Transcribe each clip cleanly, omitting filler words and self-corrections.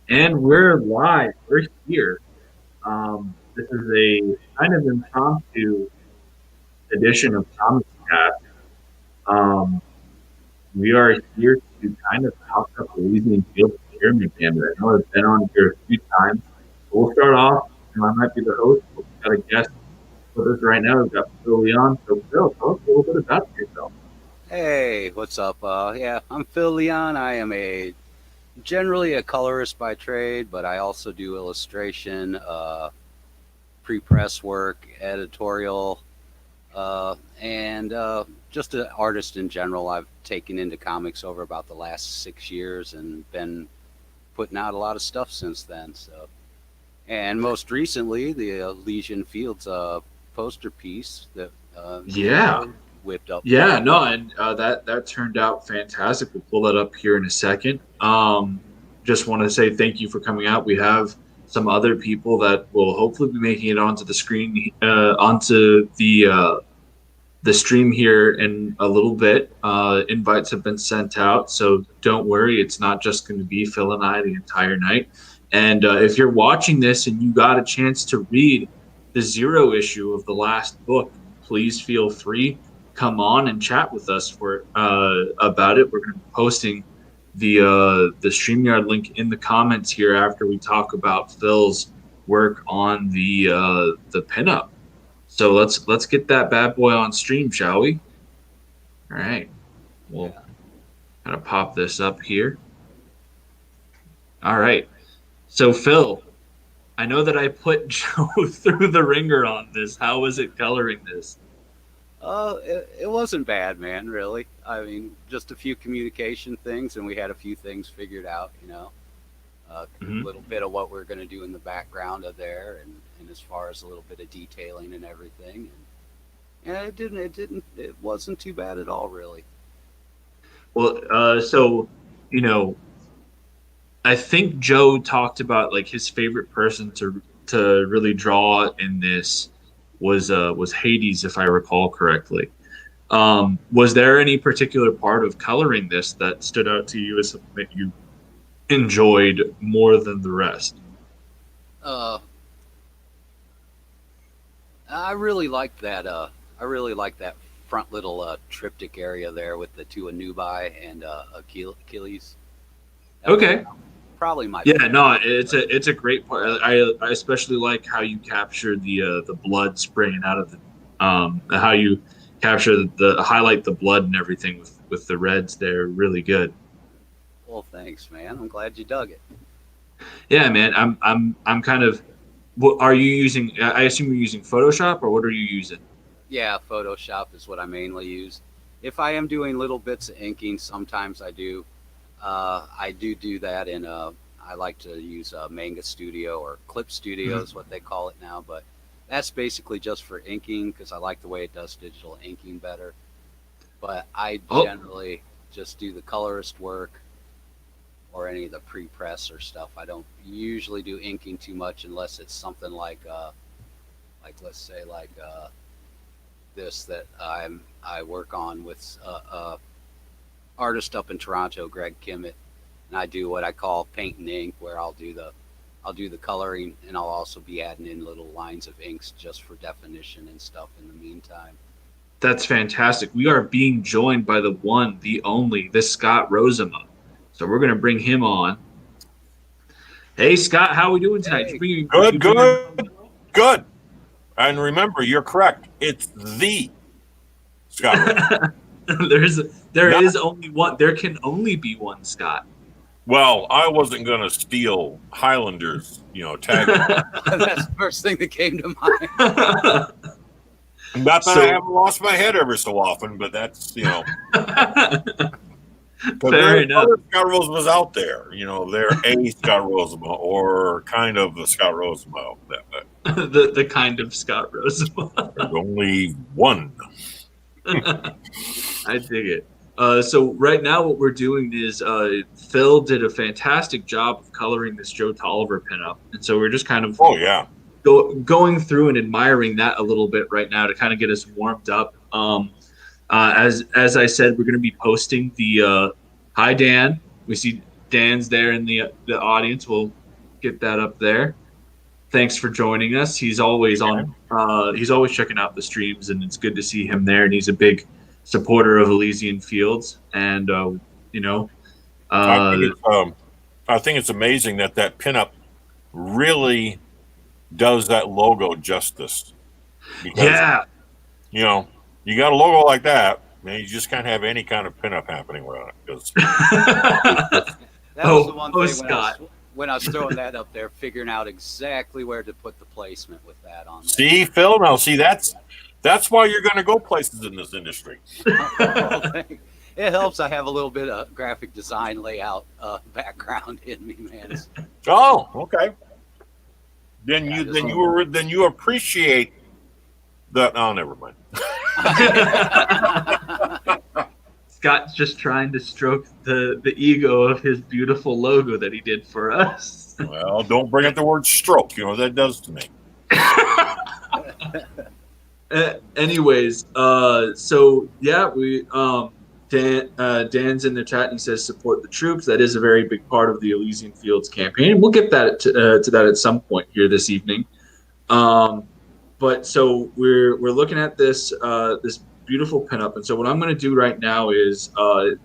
And we're live. We're here. This is a kind of impromptu edition of Comics Cast. Um, we are here to kind of talk about Elysian Fields and Pyramid Gambit. I know I've been on here a few times. But we'll start off, and I might be the host, but we've got a guest with us right now. We've got Phil Leon. So, Phil, tell us a little bit about yourself. Hey, what's up? Yeah, I'm Phil Leon. I am generally a colorist by trade, but I also do illustration, pre-press work, editorial, and just an artist in general. I've taken into comics over about the last 6 years and been putting out a lot of stuff since then. And most recently, the Elysian Fields poster piece that Yeah. whipped up. Yeah, no, and that turned out fantastic. We'll pull that up here in a second. Just want to say thank you for coming out. We have some other people that will hopefully be making it onto the screen, onto the stream here in a little bit. Invites have been sent out, so don't worry. It's not just going to be Phil and I the entire night. And if you're watching this and you got a chance to read the zero issue of the last book, please feel free come on and chat with us for about it. We're going to be posting the StreamYard link in the comments here after we talk about Phil's work on the pinup. So let's get that bad boy on stream, shall we? All right. We'll kind of pop this up here. All right. So Phil, I know that I put Joe through the ringer on this. How was it coloring this? It wasn't bad, man, really. I mean, just a few communication things, and we had a few things figured out, a little bit of what we're going to do in the background of there, and as far as a little bit of detailing and everything. And it wasn't too bad at all, really. Well, so, I think Joe talked about like his favorite person to really draw in this was Hades, if I recall correctly. Was there any particular part of coloring this that stood out to you as something that you enjoyed more than the rest? Uh, I really liked that. I really liked that front little triptych area there with the two Anubi and Achilles. That was Okay. probably my Yeah, favorite. no, it's a great part. I especially like how you capture the blood spraying out of the how you capture the highlight the blood and everything with the reds there. Really good. Well, thanks, man. I'm glad you dug it. Yeah, man. I'm kind of. What are you using? I assume you're using Photoshop, or what are you using? Yeah, Photoshop is what I mainly use. If I am doing little bits of inking, sometimes I do. I do that in I like to use Manga Studio or Clip Studio is what they call it now, but that's basically just for inking because I like the way it does digital inking better. But I Oh, generally just do the colorist work or any of the pre-press or stuff. I don't usually do inking too much unless it's something like let's say this that I work on with artist up in Toronto, Greg Kimmett, and I do what I call paint and ink, where I'll do the coloring, and I'll also be adding in little lines of inks just for definition and stuff in the meantime. that's fantastic. We are being joined by the one, the only, the Scott Rosema. So we're gonna bring him on. Hey Scott, how are we doing tonight? Hey, You bring your Good. And remember, you're correct. It's the Scott. There's there Not, is only one. There can only be one Scott. well, I wasn't going to steal Highlanders, tag. that's the first thing that came to mind. Not that So I haven't lost my head every so often, but that's, because fair there's enough. other Scott Rosemas out there. They're a Scott Rosema or kind of the Scott Rosema. The kind of Scott Rosema. There's only one. I dig it. So right now, what we're doing is Phil did a fantastic job of coloring this Joe Tolliver pinup, and so we're just kind of Oh, yeah. going through and admiring that a little bit right now to kind of get us warmed up. As I said, we're going to be posting the hi Dan. We see Dan's there in the audience. We'll get that up there. Thanks for joining us. He's always on. He's always checking out the streams, and it's good to see him there. And he's a big supporter of Elysian Fields. And I think it's amazing that pinup really does that logo justice. Because, you got a logo like that, man, you just can't have any kind of pinup happening without it. That was the one thing Scott. when I was throwing that up there, figuring out exactly where to put the placement with that on there. See, Phil, that's why you're going to go places in this industry. It helps. I have a little bit of graphic design layout background in me, man. Oh, okay. Then you appreciate that. Oh, never mind. Scott's just trying to stroke the ego of his beautiful logo that he did for us. Well, don't bring up the word stroke. You know what that does to me. Anyways, so yeah, we Dan's in the chat and he says support the troops. That is a very big part of the Elysian Fields campaign, and we'll get that to that at some point here this evening. But so we're looking at this this beautiful pinup, and so what I'm going to do right now is for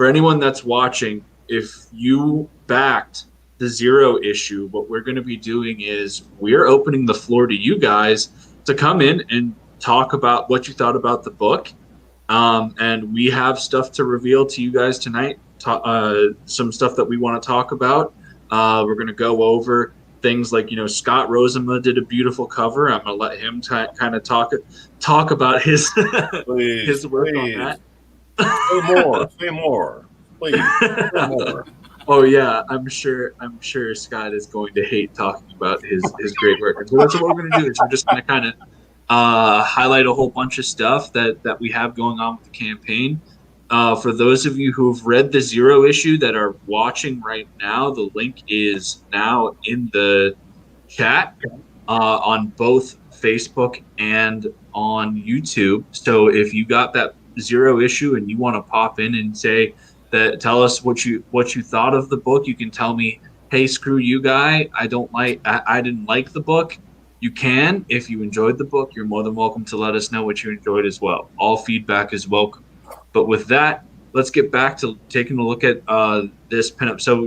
anyone that's watching, if you backed the Zero issue, what we're going to be doing is we're opening the floor to you guys to come in and talk about what you thought about the book. And we have stuff to reveal to you guys tonight, some stuff that we want to talk about. We're going to go over things like, Scott Rosema did a beautiful cover. I'm going to let him kind of talk about his his work on that. Say more, please. Say more. Oh yeah, I'm sure Scott is going to hate talking about his great work. So that's what we're going to do. Is we're just going to kind of highlight a whole bunch of stuff that we have going on with the campaign. For those of you who've read the Zero issue that are watching right now, the link is now in the chat on both Facebook and on YouTube. So if you got that Zero issue and you want to pop in and tell us what you thought of the book, you can tell me, hey, screw you, guy. I didn't like the book. You can. If you enjoyed the book, you're more than welcome to let us know what you enjoyed as well. All feedback is welcome. But with that, let's get back to taking a look at this pinup. So,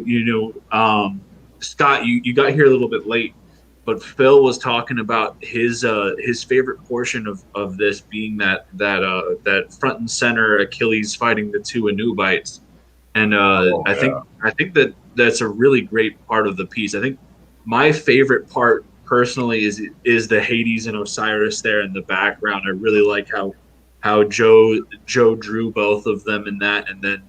Scott, you got here a little bit late, but Phil was talking about his favorite portion of this being that front and center Achilles fighting the two Anubites. And I think that's a really great part of the piece. I think my favorite part personally is the Hades and Osiris there in the background. I really like how Joe drew both of them in that, and then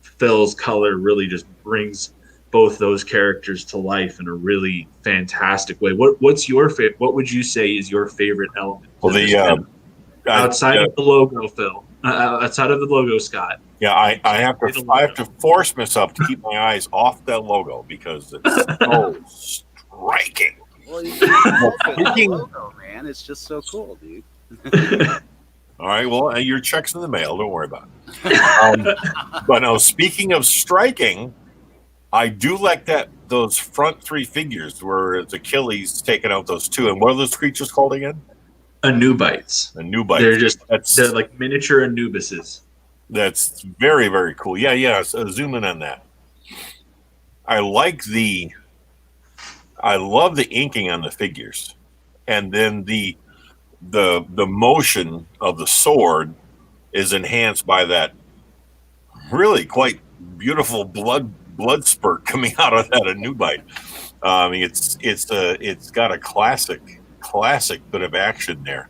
Phil's color really just brings both those characters to life in a really fantastic way. What's your favorite? What would you say is your favorite element? Well, outside of the logo, Phil. Outside of the logo, Scott. Yeah, I have to force myself to keep my eyes off that logo because it's so striking. Well, the logo, man, it's just so cool, dude. All right, well, your check's in the mail. Don't worry about it. But no, speaking of striking, I do like those front three figures where it's Achilles taking out those two. And what are those creatures called again? Anubites. They're like miniature Anubises. That's very, very cool. Yeah. So zoom in on that. I love the inking on the figures, and then the motion of the sword is enhanced by that really quite beautiful blood spurt coming out of that Anubite. I mean, it's got a classic bit of action there,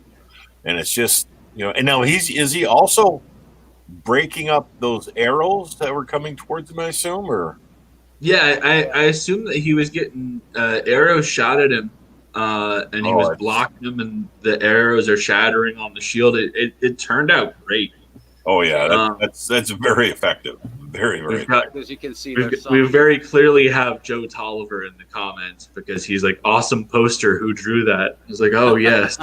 and it's just And now is he also breaking up those arrows that were coming towards him? I assume, or yeah, I assume that he was getting arrows shot at him. And he was blocking them, and the arrows are shattering on the shield. It turned out great. Oh yeah, that's very effective. Very, very effective. As you can see, we very clearly have Joe Tolliver in the comments because he's like, awesome poster. Who drew that? He's like, oh yes,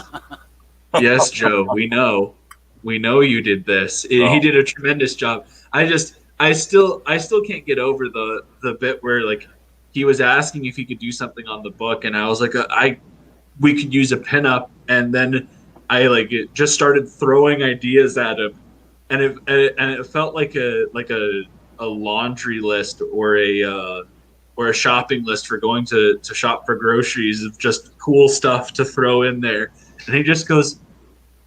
yes, Joe. We know you did this. He did a tremendous job. I still can't get over the bit where like he was asking if he could do something on the book, and I was like, we could use a pinup, and then I like just started throwing ideas at him, and it felt like a laundry list or a shopping list for going to shop for groceries of just cool stuff to throw in there, and he just goes,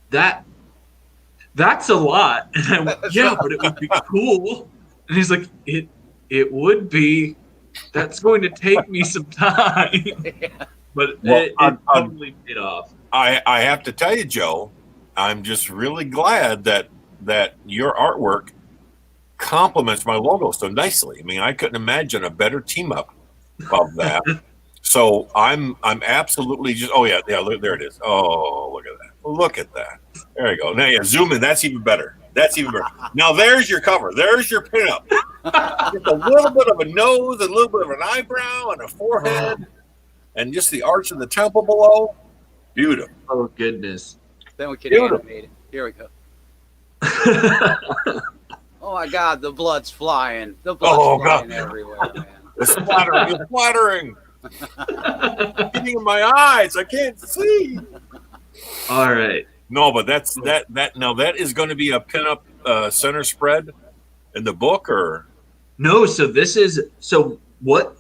that that's a lot, and I went, yeah, but it would be cool, and he's like, it would be. That's going to take me some time. But Well, it totally paid off. I have to tell you, Joe, I'm just really glad that your artwork complements my logo so nicely. I mean, I couldn't imagine a better team up of that. So I'm absolutely just look, there it is. Oh, look at that. There you go. Now zoom in. That's even better. Now there's your cover. There's your pinup. Just a little bit of a nose, a little bit of an eyebrow, and a forehead, and just the arch of the temple below. Beautiful. Oh goodness. Then we can animate it. Here we go. Oh my God, the blood's flying. The blood's flying everywhere, man. It's flattering. Getting in my eyes. I can't see. All right. No, but that is going to be a pinup center spread in the book, or No, so what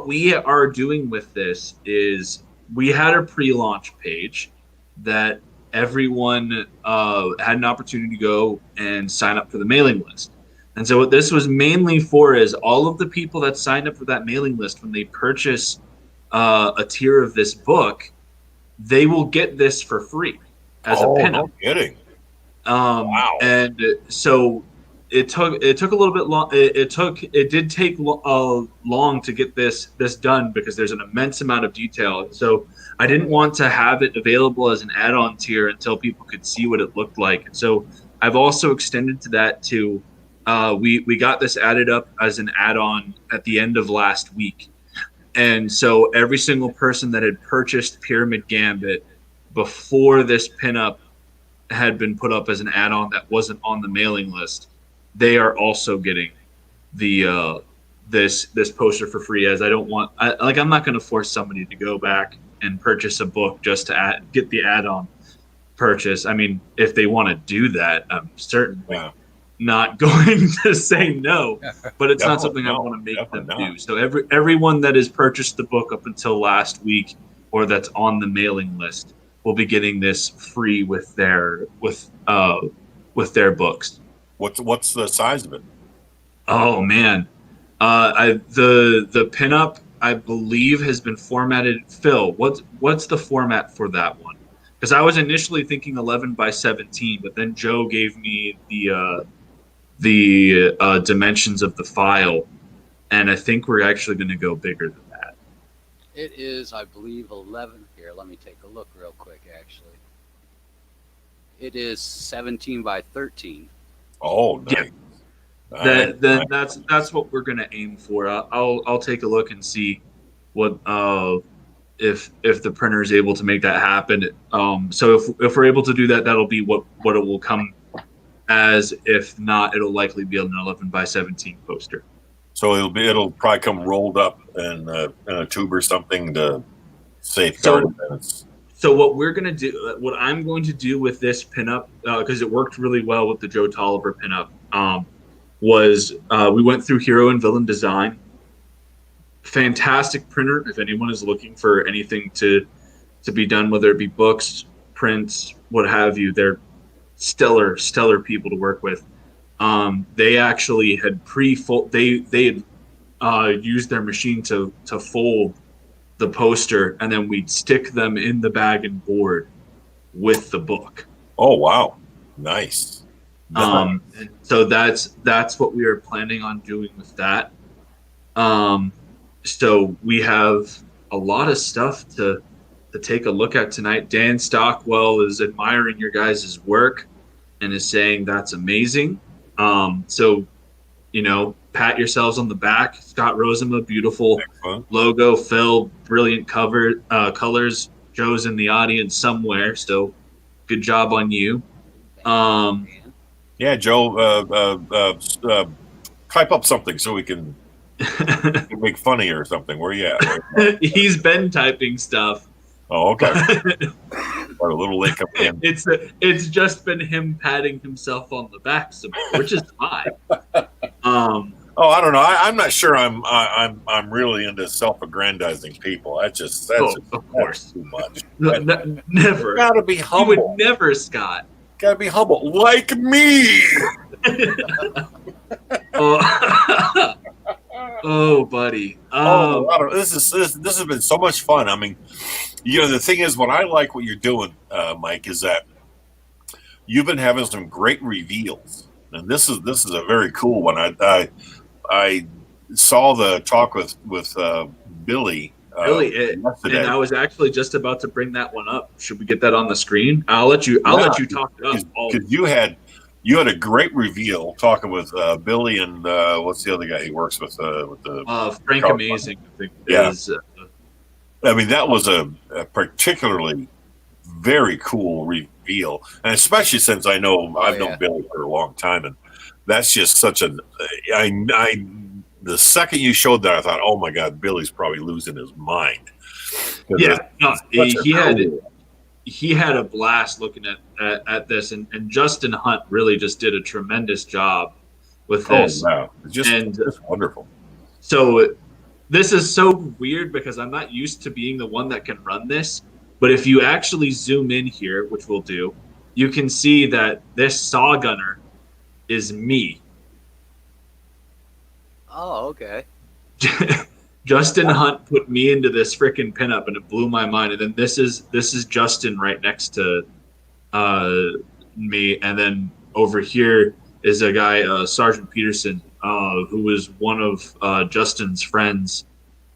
we are doing with this is we had a pre-launch page that everyone had an opportunity to go and sign up for the mailing list. And so what this was mainly for is all of the people that signed up for that mailing list, when they purchase a tier of this book, they will get this for free as a pinup. No kidding. Wow. And so it took a little bit long. It did take long to get this done because there's an immense amount of detail. So I didn't want to have it available as an add-on tier until people could see what it looked like. And so I've also extended to that to we got this added up as an add-on at the end of last week. And so every single person that had purchased Pyramid Gambit before this pinup had been put up as an add-on that wasn't on the mailing list, they are also getting the this poster for free. As I don't want, I'm not going to force somebody to go back and purchase a book just to get the add-on purchase. I mean, if they want to do that, I'm certainly not going to say no, but it's not something I want to make them do. So everyone that has purchased the book up until last week or that's on the mailing list will be getting this free with their books. What's the size of it? Oh man, the pinup I believe has been formatted. Phil, what's the format for that one? Because I was initially thinking 11 by 17, but then Joe gave me the dimensions of the file, and I think we're actually going to go bigger than that. It is, I believe, 11. Here, let me take a look real quick. Actually, it is 17 by 13. Oh, nice. Yeah. That's what we're going to aim for. I'll take a look and see what if the printer is able to make that happen. So if we're able to do that, that'll be what it will come as. If not, it'll likely be an 11 by 17 poster. So it'll probably come rolled up in a tube or something to safeguard it. So what I'm going to do with this pinup, because it worked really well with the Joe Tolliver pinup, was we went through hero and villain design. Fantastic printer. If anyone is looking for anything to be done, whether it be books, prints, what have you, they're stellar people to work with. They actually had they had used their machine to fold the poster, and then we'd stick them in the bag and board with the book. Oh wow, nice. And so that's what we are planning on doing with that. So we have a lot of stuff to take a look at tonight. Dan Stockwell is admiring your guys' work and is saying that's amazing. So, pat yourselves on the back. Scott Rosema, beautiful logo. Phil, brilliant colors. Joe's in the audience somewhere, so good job on you. Yeah, Joe, type up something so we can make funny or something. Where you at? He's been typing stuff. Oh, okay. But Or a little late coming in. it's just been him patting himself on the back some more, which is fine. Oh, I don't know. I'm not sure. I'm really into self-aggrandizing people. That's of course, too much. Never. Got to be You humble. would never, Scott. Got to be humble, like me. Oh, oh, buddy. This has been so much fun. I mean, the thing is, what I like what you're doing, Mike, is that you've been having some great reveals, and this is a very cool one. I saw the talk with Billy. And I was actually just about to bring that one up. Should we get that on the screen? I'll let you talk it up. Because you had a great reveal talking with Billy and what's the other guy he works with the Frank Amazing, I think. Yeah. I mean, that was a particularly very cool reveal, and especially since I've known Billy for a long time, and that's just such a. The second you showed that, I thought, "Oh my God, Billy's probably losing his mind." Yeah, no, he had a blast looking at this, and Justin Hunt really just did a tremendous job with this. Oh wow, just wonderful. So this is so weird because I'm not used to being the one that can run this, but if you actually zoom in here, which we'll do, you can see that this saw gunner is me. Oh, okay. Justin Hunt put me into this freaking pinup, and it blew my mind. And then this is Justin right next to me, and then over here is a guy, Sergeant Peterson, who was one of Justin's friends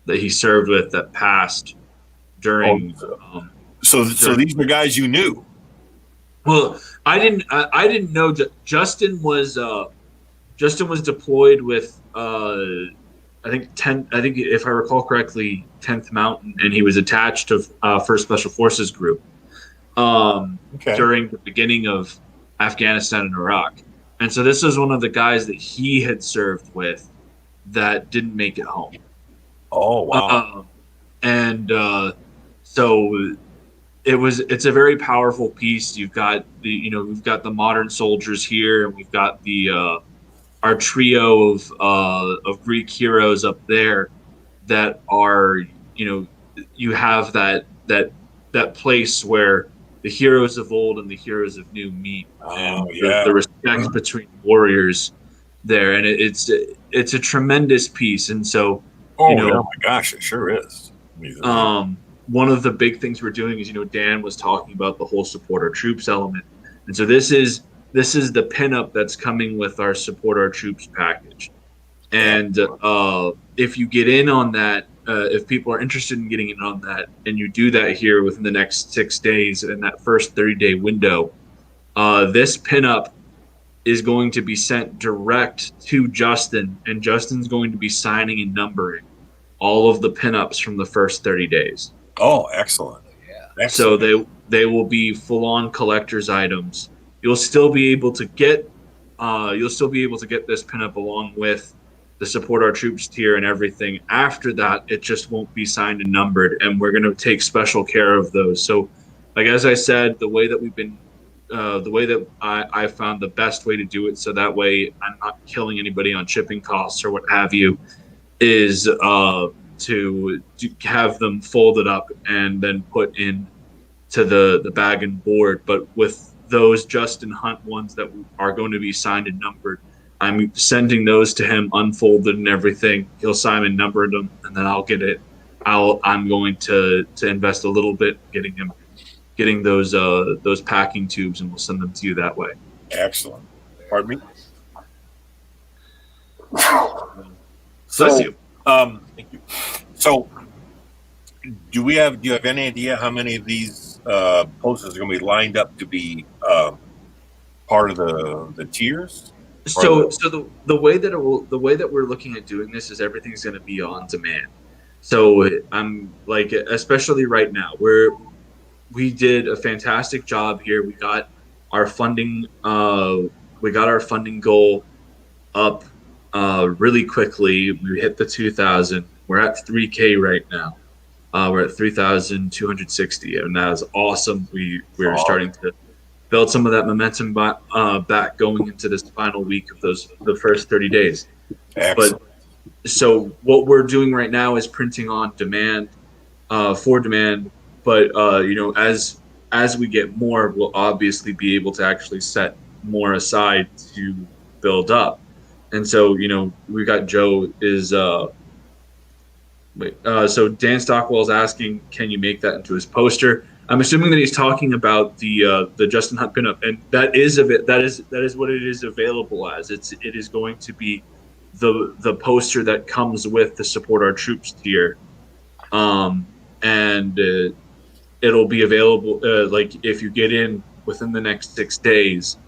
that he served with that passed during. So these are guys you knew. Well, I didn't know Justin was deployed with I think if I recall correctly, 10th Mountain, and he was attached to First Special Forces Group during the beginning of Afghanistan and Iraq. And so this was one of the guys that he had served with that didn't make it home. Oh wow! So it's a very powerful piece. You've got we've got the modern soldiers here, and we've got the our trio of Greek heroes up there that are, you have that place where the heroes of old and the heroes of new meet, and the respect between warriors there, and it's a tremendous piece. And so, oh my gosh, it sure is. One of the big things we're doing is, Dan was talking about the whole support our troops element, and so this is the pinup that's coming with our support our troops package. And if you get in on that, if people are interested in getting in on that, and you do that here within the next 6 days in that first 30-day window, this pinup is going to be sent direct to Justin, and Justin's going to be signing and numbering all of the pinups from the first 30 days. Oh, excellent. Yeah. Excellent. So they will be full-on collector's items. You'll still be able to get this pinup along with the support our troops tier and everything. After that, it just won't be signed and numbered, and we're going to take special care of those. So, like as I said, the way that I found the best way to do it, so that way I'm not killing anybody on shipping costs or what have you, is to have them folded up and then put in to the bag and board. But with those Justin Hunt ones that are going to be signed and numbered, I'm sending those to him unfolded and everything. He'll sign and number them, and then I'll get it. I'm going to invest a little bit getting those packing tubes, and we'll send them to you that way. Excellent. Pardon me. Bless you. Thank you. So, do you have any idea how many of these posters are going to be lined up to be part of the tiers? So the way that we're looking at doing this is everything's going to be on demand. So I'm like, especially right now, we did a fantastic job here. We got our funding we got our funding goal up really quickly. We hit the 2,000. We're at 3K right now. We're at 3,260, and that is awesome. We're starting to build some of that momentum back going into this final week of the first 30 days. Excellent. But so what we're doing right now is printing on demand for demand. But as we get more, we'll obviously be able to actually set more aside to build up. And so we got Joe is. So Dan Stockwell's asking, can you make that into his poster? I'm assuming that he's talking about the Justin Hunt pinup, and that is what it is available as. It is going to be the poster that comes with the Support Our Troops tier, and it'll be available. Like if you get in within the next 6 days,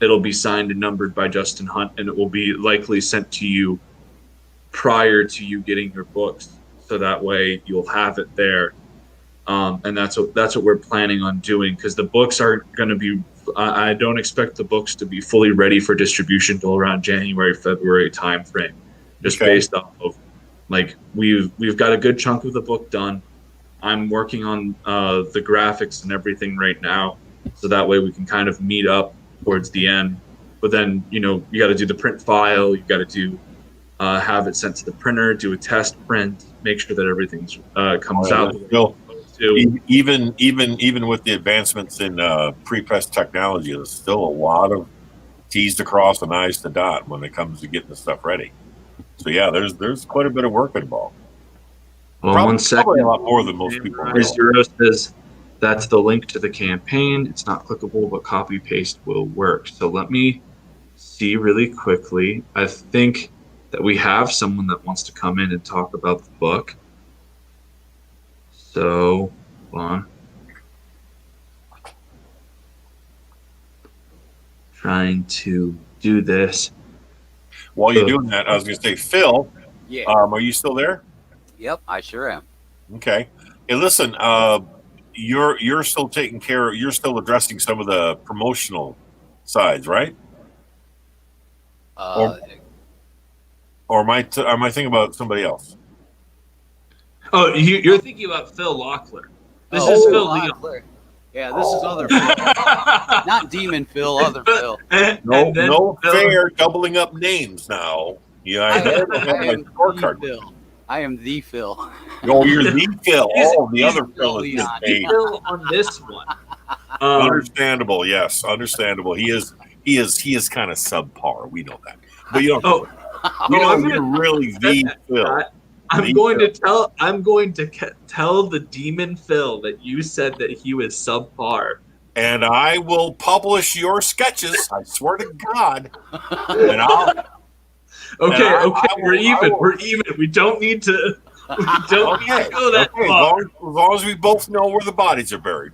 it'll be signed and numbered by Justin Hunt, and it will be likely sent to you prior to you getting your books. So that way you'll have it there, and that's what we're planning on doing, because the books are going to be. I don't expect the books to be fully ready for distribution till around January, February timeframe, just based off of like we've got a good chunk of the book done. I'm working on the graphics and everything right now, so that way we can kind of meet up towards the end. But then you got to do the print file, you got to do. Have it sent to the printer, do a test print, make sure that everything's comes out. Still, even with the advancements in pre-press technology, there's still a lot of T's to cross and I's to dot when it comes to getting the stuff ready. So yeah, there's quite a bit of work involved. Well, probably, 1 second. Probably a lot more than most people know. Zero says that's the link to the campaign. It's not clickable, but copy paste will work. So let me see really quickly. I think that we have someone that wants to come in and talk about the book. So, hold on. Trying to do this. While you're doing that, I was going to say, Phil, Yeah. are you still there? Yep, I sure am. Okay. Hey, listen, you're still taking care. You're still addressing some of the promotional sides, right? Or am I thinking about somebody else? Oh, you're thinking about Phil Locklear. This is Phil Leon. Yeah, this is other Phil. Not Demon Phil, other Phil. No fair doubling up names now. Yeah, I have my scorecard. Phil. I am the Phil. Oh, you're the Phil. The other Phil is his name. Phil on this one. Understandable, yes, understandable. He is kind of subpar. We know that, but you don't. You're really the Phil. I'm going to tell the Demon Phil that you said that he was subpar. And I will publish your sketches. I swear to God. And I'll. We're even. We don't need to. We don't need to go that far. As long as we both know where the bodies are buried,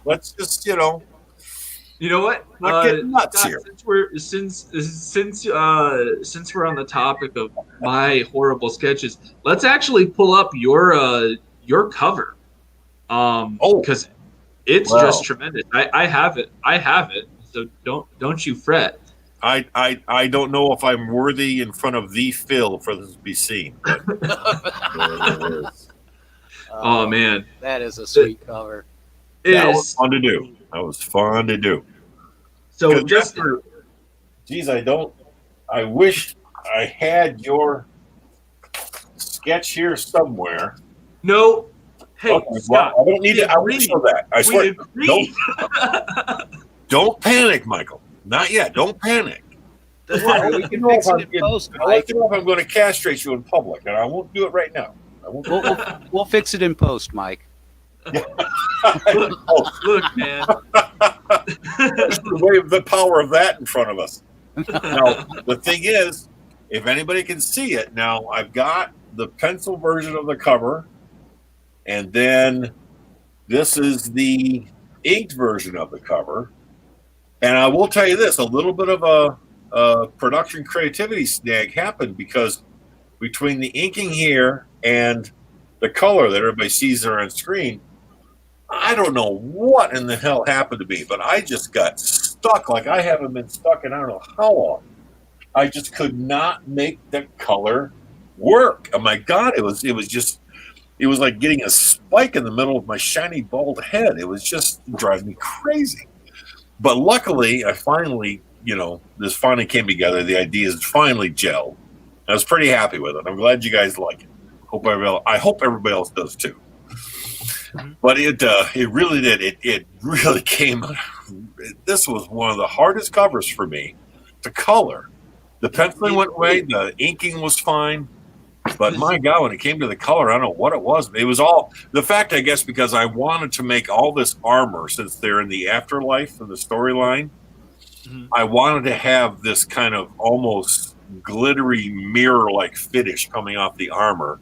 let's just You know what? Not getting nuts Scott, here. Since we're on the topic of my horrible sketches, let's actually pull up your cover. Because it's just tremendous. I have it. So don't you fret. I don't know if I'm worthy in front of the Phil for this to be seen. Oh man, that is a sweet cover. That was fun to do. So just I wish I had your sketch here somewhere. No. Hey, okay, Scott, I don't need to. I will show that. I swear. Don't panic, Michael. Not yet. Don't panic. Don't worry, we can fix it in post. I'd like to know if I'm going to castrate you in public, and I won't do it right now. We'll fix it in post, Mike. Look, man. The power of that in front of us. Now, the thing is, if anybody can see it, now I've got the pencil version of the cover, and then this is the inked version of the cover. And I will tell you this, a little bit of a production creativity snag happened because between the inking here and the color that everybody sees there on screen, I don't know what in the hell happened to me, but I just got stuck like I haven't been stuck in I don't know how long. I just could not make the color work. Oh my God, it was like getting a spike in the middle of my shiny bald head. It was just driving me crazy. But luckily, I finally, this finally came together. The ideas finally gelled. I was pretty happy with it. I'm glad you guys like it. I hope everybody else does too. But it really did. It really came. This was one of the hardest covers for me to color. The penciling went away. The inking was fine. But my God, when it came to the color, I don't know what it was. It was all the fact, I guess, because I wanted to make all this armor since they're in the afterlife of the storyline. Mm-hmm. I wanted to have this kind of almost glittery mirror-like finish coming off the armor.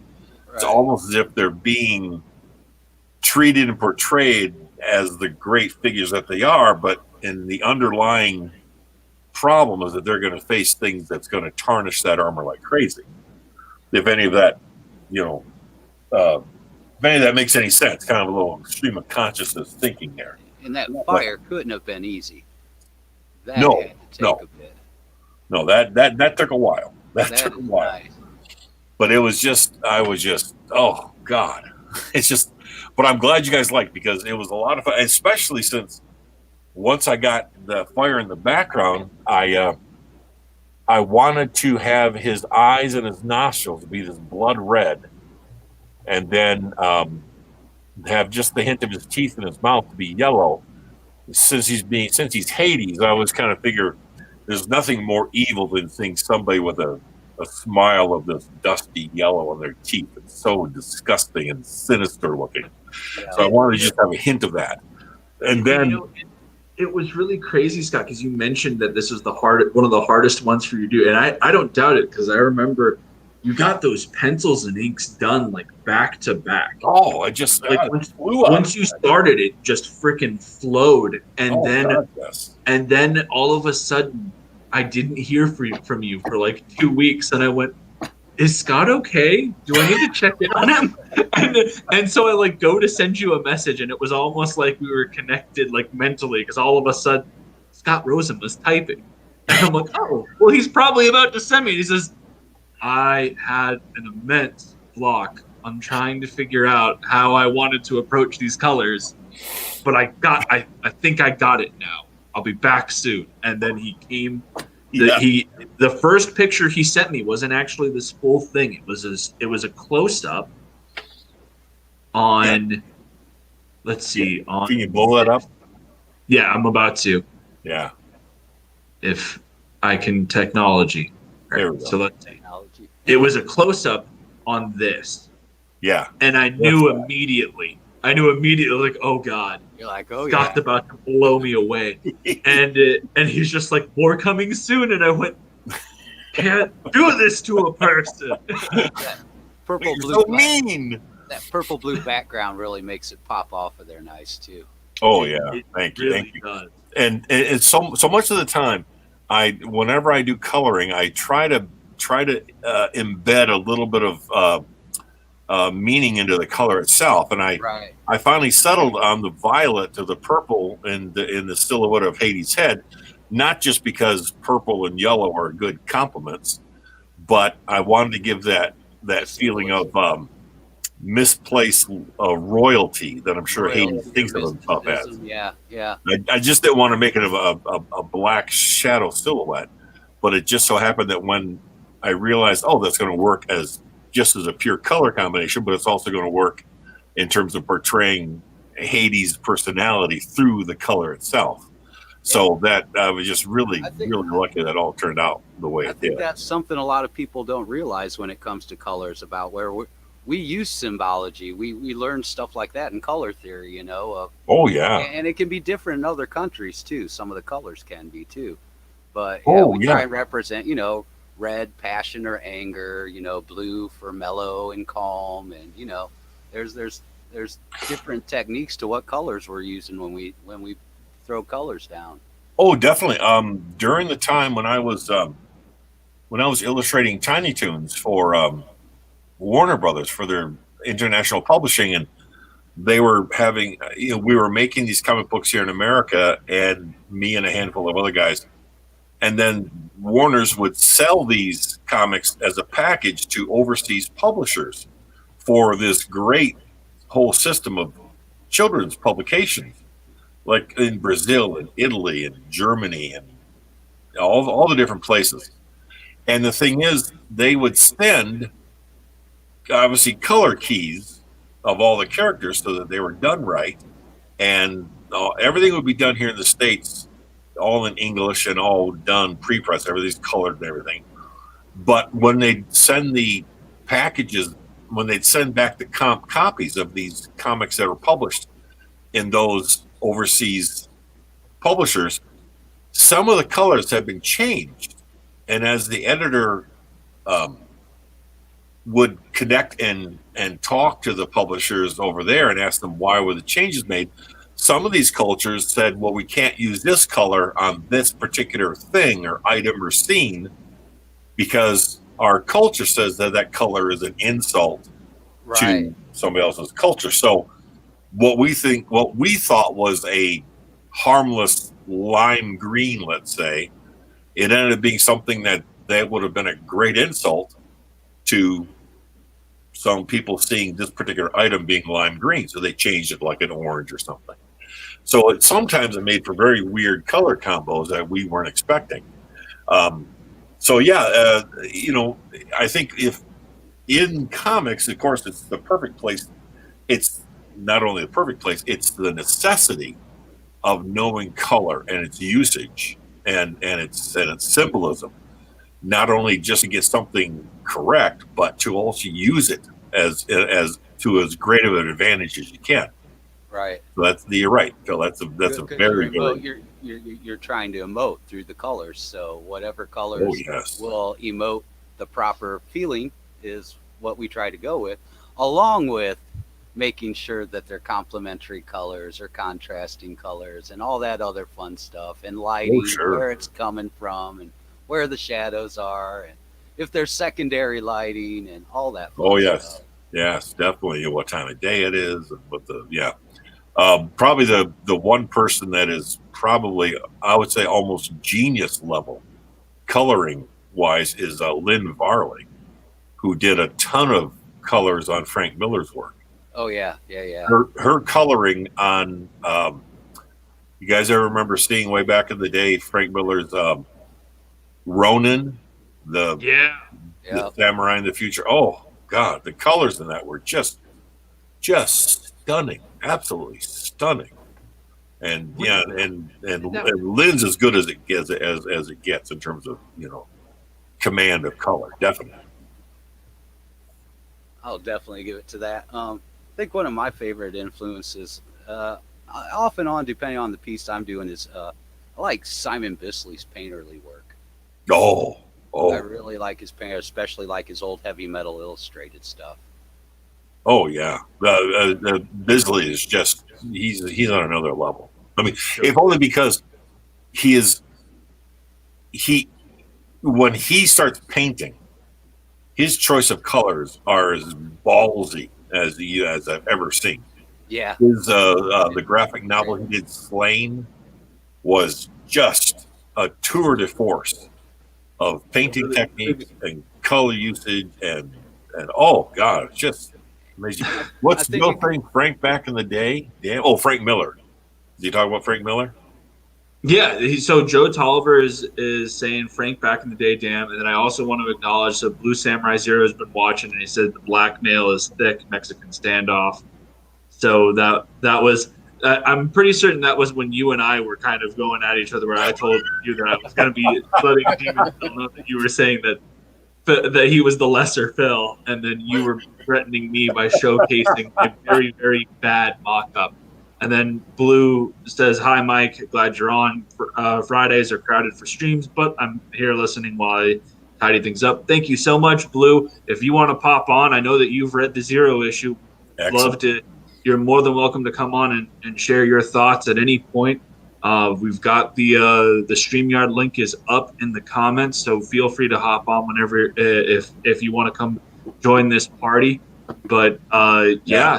Right. It's almost as if they're being treated and portrayed as the great figures that they are, but in the underlying problem is that they're going to face things that's going to tarnish that armor like crazy. If any of that, if any of that makes any sense, kind of a little stream of consciousness thinking there. And that fire couldn't have been easy. That no, had to take a bit. No, that took a while. That took a while. Nice. But I was just, oh God, it's just. But I'm glad you guys liked because it was a lot of fun, especially since once I got the fire in the background, I wanted to have his eyes and his nostrils be this blood red, and then have just the hint of his teeth and his mouth to be yellow. Since he's Hades, I always kind of figure there's nothing more evil than seeing somebody with a smile of this dusty yellow on their teeth. It's so disgusting and sinister looking. Yeah. So I wanted to just have a hint of that. And then it was really crazy, Scott, because you mentioned that this was one of the hardest ones for you to do. And I don't doubt it, because I remember you got those pencils and inks done like back to back. Oh, I just like once you started, it just freaking flowed. And and then all of a sudden I didn't hear from you for like 2 weeks, and I went, is Scott okay? Do I need to check in on him? And so I like go to send you a message, and it was almost like we were connected like mentally, because all of a sudden Scott Rosen was typing. And I'm like, oh, well, he's probably about to send me. And he says, I had an immense block on trying to figure out how I wanted to approach these colors, but I think I got it now. I'll be back soon. And then he came. The first picture he sent me wasn't actually this full thing. It was a close up on. Yeah. Let's see. Can you blow that up? Yeah, I'm about to. Yeah. If I can technology. There we go. So let's see. It was a close up on this. Yeah. And I knew immediately, like, oh God. You're like, oh Scott's about to blow me away. and he's just like, more coming soon. And I went, can't do this to a person. That purple blue. So mean. That purple blue background really makes it pop off of there nice too. Oh yeah. Thank you. Does. And so much of the time, whenever I do coloring, I try to embed a little bit of meaning into the color itself, and I finally settled on the violet to the purple in the silhouette of Hades' head, not just because purple and yellow are good complements, but I wanted to give that feeling of misplaced royalty that I'm sure Hades thinks of himself as. Yeah. I just didn't want to make it a black shadow silhouette, but it just so happened that when I realized, that's going to work as a pure color combination, but it's also going to work in terms of portraying Hades' personality through the color itself. So that I was just really lucky that all turned out the way it did. I think that's something a lot of people don't realize when it comes to colors, about where we use symbology. We learn stuff like that in color theory, Oh, yeah. And it can be different in other countries, too. Some of the colors can be, too. But we try and represent, red, passion or anger, blue for mellow and calm. And, there's different techniques to what colors we're using when we throw colors down. Oh, definitely. During the time when I was illustrating Tiny Toons for Warner Brothers for their international publishing, and they were having, we were making these comic books here in America, and me and a handful of other guys, and then Warner's would sell these comics as a package to overseas publishers for this great whole system of children's publications, like in Brazil and Italy and Germany and all the different places. And the thing is, they would send obviously color keys of all the characters so that they were done right, and everything would be done here in the States all in English and all done pre-press. Everything's colored and everything. But when they'd send the packages, when they'd send back the copies of these comics that were published in those overseas publishers, some of the colors had been changed. And as the editor would connect and talk to the publishers over there and ask them why were the changes made, some of these cultures said, well, we can't use this color on this particular thing or item or scene because our culture says that that color is an insult to somebody else's culture. So what we thought was a harmless lime green, let's say, it ended up being something that would have been a great insult to some people seeing this particular item being lime green. So they changed it like an orange or something. So sometimes it made for very weird color combos that we weren't expecting. I think if in comics, of course, it's the perfect place. It's not only the perfect place, it's the necessity of knowing color and its usage and its symbolism, not only just to get something correct, but to also use it as to as great of an advantage as you can. Right. So you're right, Phil. That's a very good. You're trying to emote through the colors. So whatever colors will emote the proper feeling is what we try to go with, along with making sure that they're complementary colors or contrasting colors and all that other fun stuff, and lighting, where it's coming from and where the shadows are, and if there's secondary lighting and all that fun stuff. Yes, definitely. What time of day it is, and what probably the one person that is probably, I would say, almost genius level coloring wise is Lynn Varley, who did a ton of colors on Frank Miller's work. Oh yeah. Her coloring on, you guys ever remember seeing way back in the day Frank Miller's Ronin, the Samurai in the Future? Oh God, the colors in that were just stunning, absolutely stunning. And and Lynn's as good as it gets in terms of command of color, definitely. I'll definitely give it to that. I think one of my favorite influences, off and on, depending on the piece I'm doing, is I like Simon Bisley's painterly work. Oh. I really like his paint, especially like his old heavy metal illustrated stuff. Oh yeah, Bisley is just he's on another level. I mean, if only because when he starts painting, his choice of colors are as ballsy as I've ever seen. Yeah, his the graphic novel he did, Slain, was just a tour de force of painting techniques and color usage and oh God, it's just amazing. What's Bill saying? Frank back in the day? Damn. Oh, Frank Miller. Is he talking about Frank Miller? Yeah. So Joe Tolliver is saying Frank back in the day, damn. And then I also want to acknowledge that Blue Samurai Zero has been watching, and he said the blackmail is thick, Mexican standoff. So that was. I'm pretty certain that was when you and I were kind of going at each other, where I told you that I was going to be letting Demon Phil know that you were saying that he was the lesser Phil, and then you were threatening me by showcasing a very, very bad mock-up. And then Blue says, "Hi, Mike. Glad you're on. Fridays are crowded for streams, but I'm here listening while I tidy things up." Thank you so much, Blue. If you want to pop on, I know that you've read the Zero issue. Excellent. Love to. You're more than welcome to come on and share your thoughts at any point. We've got the StreamYard link is up in the comments, so feel free to hop on whenever if you want to come join this party. But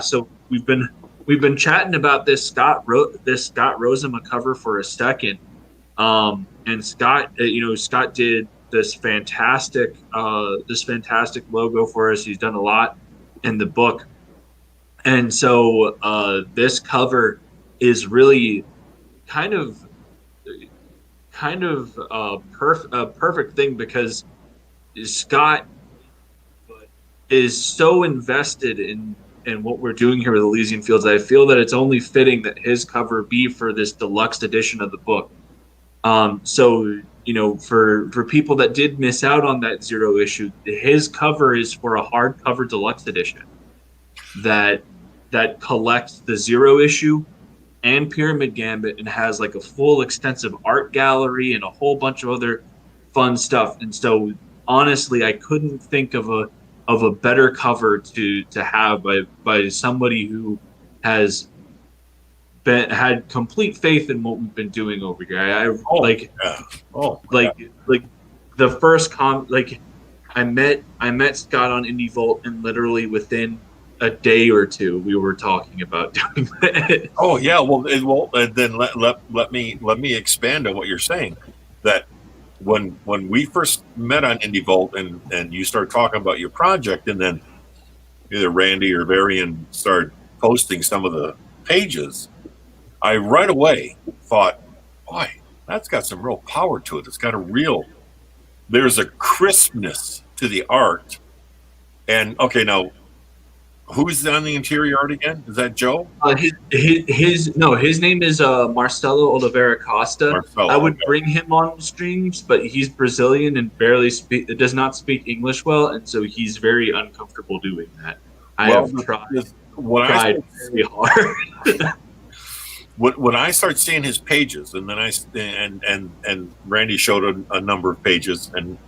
so we've been we've been chatting about this Scott Rosema cover for a second, and Scott, Scott did this fantastic logo for us. He's done a lot in the book, and so this cover is really kind of a perfect thing because Scott is so invested in what we're doing here with Elysian Fields. I feel that it's only fitting that his cover be for this deluxe edition of the book. So for people that did miss out on that zero issue, his cover is for a hardcover deluxe edition that collects the zero issue and Pyramid Gambit and has like a full extensive art gallery and a whole bunch of other fun stuff. And so honestly, I couldn't think of a better cover to have by somebody who has had complete faith in what we've been doing over here. Like the first I met Scott on Indie Vault, and literally within a day or two we were talking about doing that. Oh yeah, and then let me expand on what you're saying. That when we first met on Indie Vault and you started talking about your project, and then either Randy or Varian started posting some of the pages, I right away thought, boy, that's got some real power to it. It's got there's a crispness to the art. And okay, now who's on the interior art again? Is that Joe? His name is Marcelo Oliveira Costa. I would bring him on streams, but he's Brazilian and does not speak English well, and so he's very uncomfortable doing that. I have tried very hard. When I start seeing his pages, and then and Randy showed a number of pages, and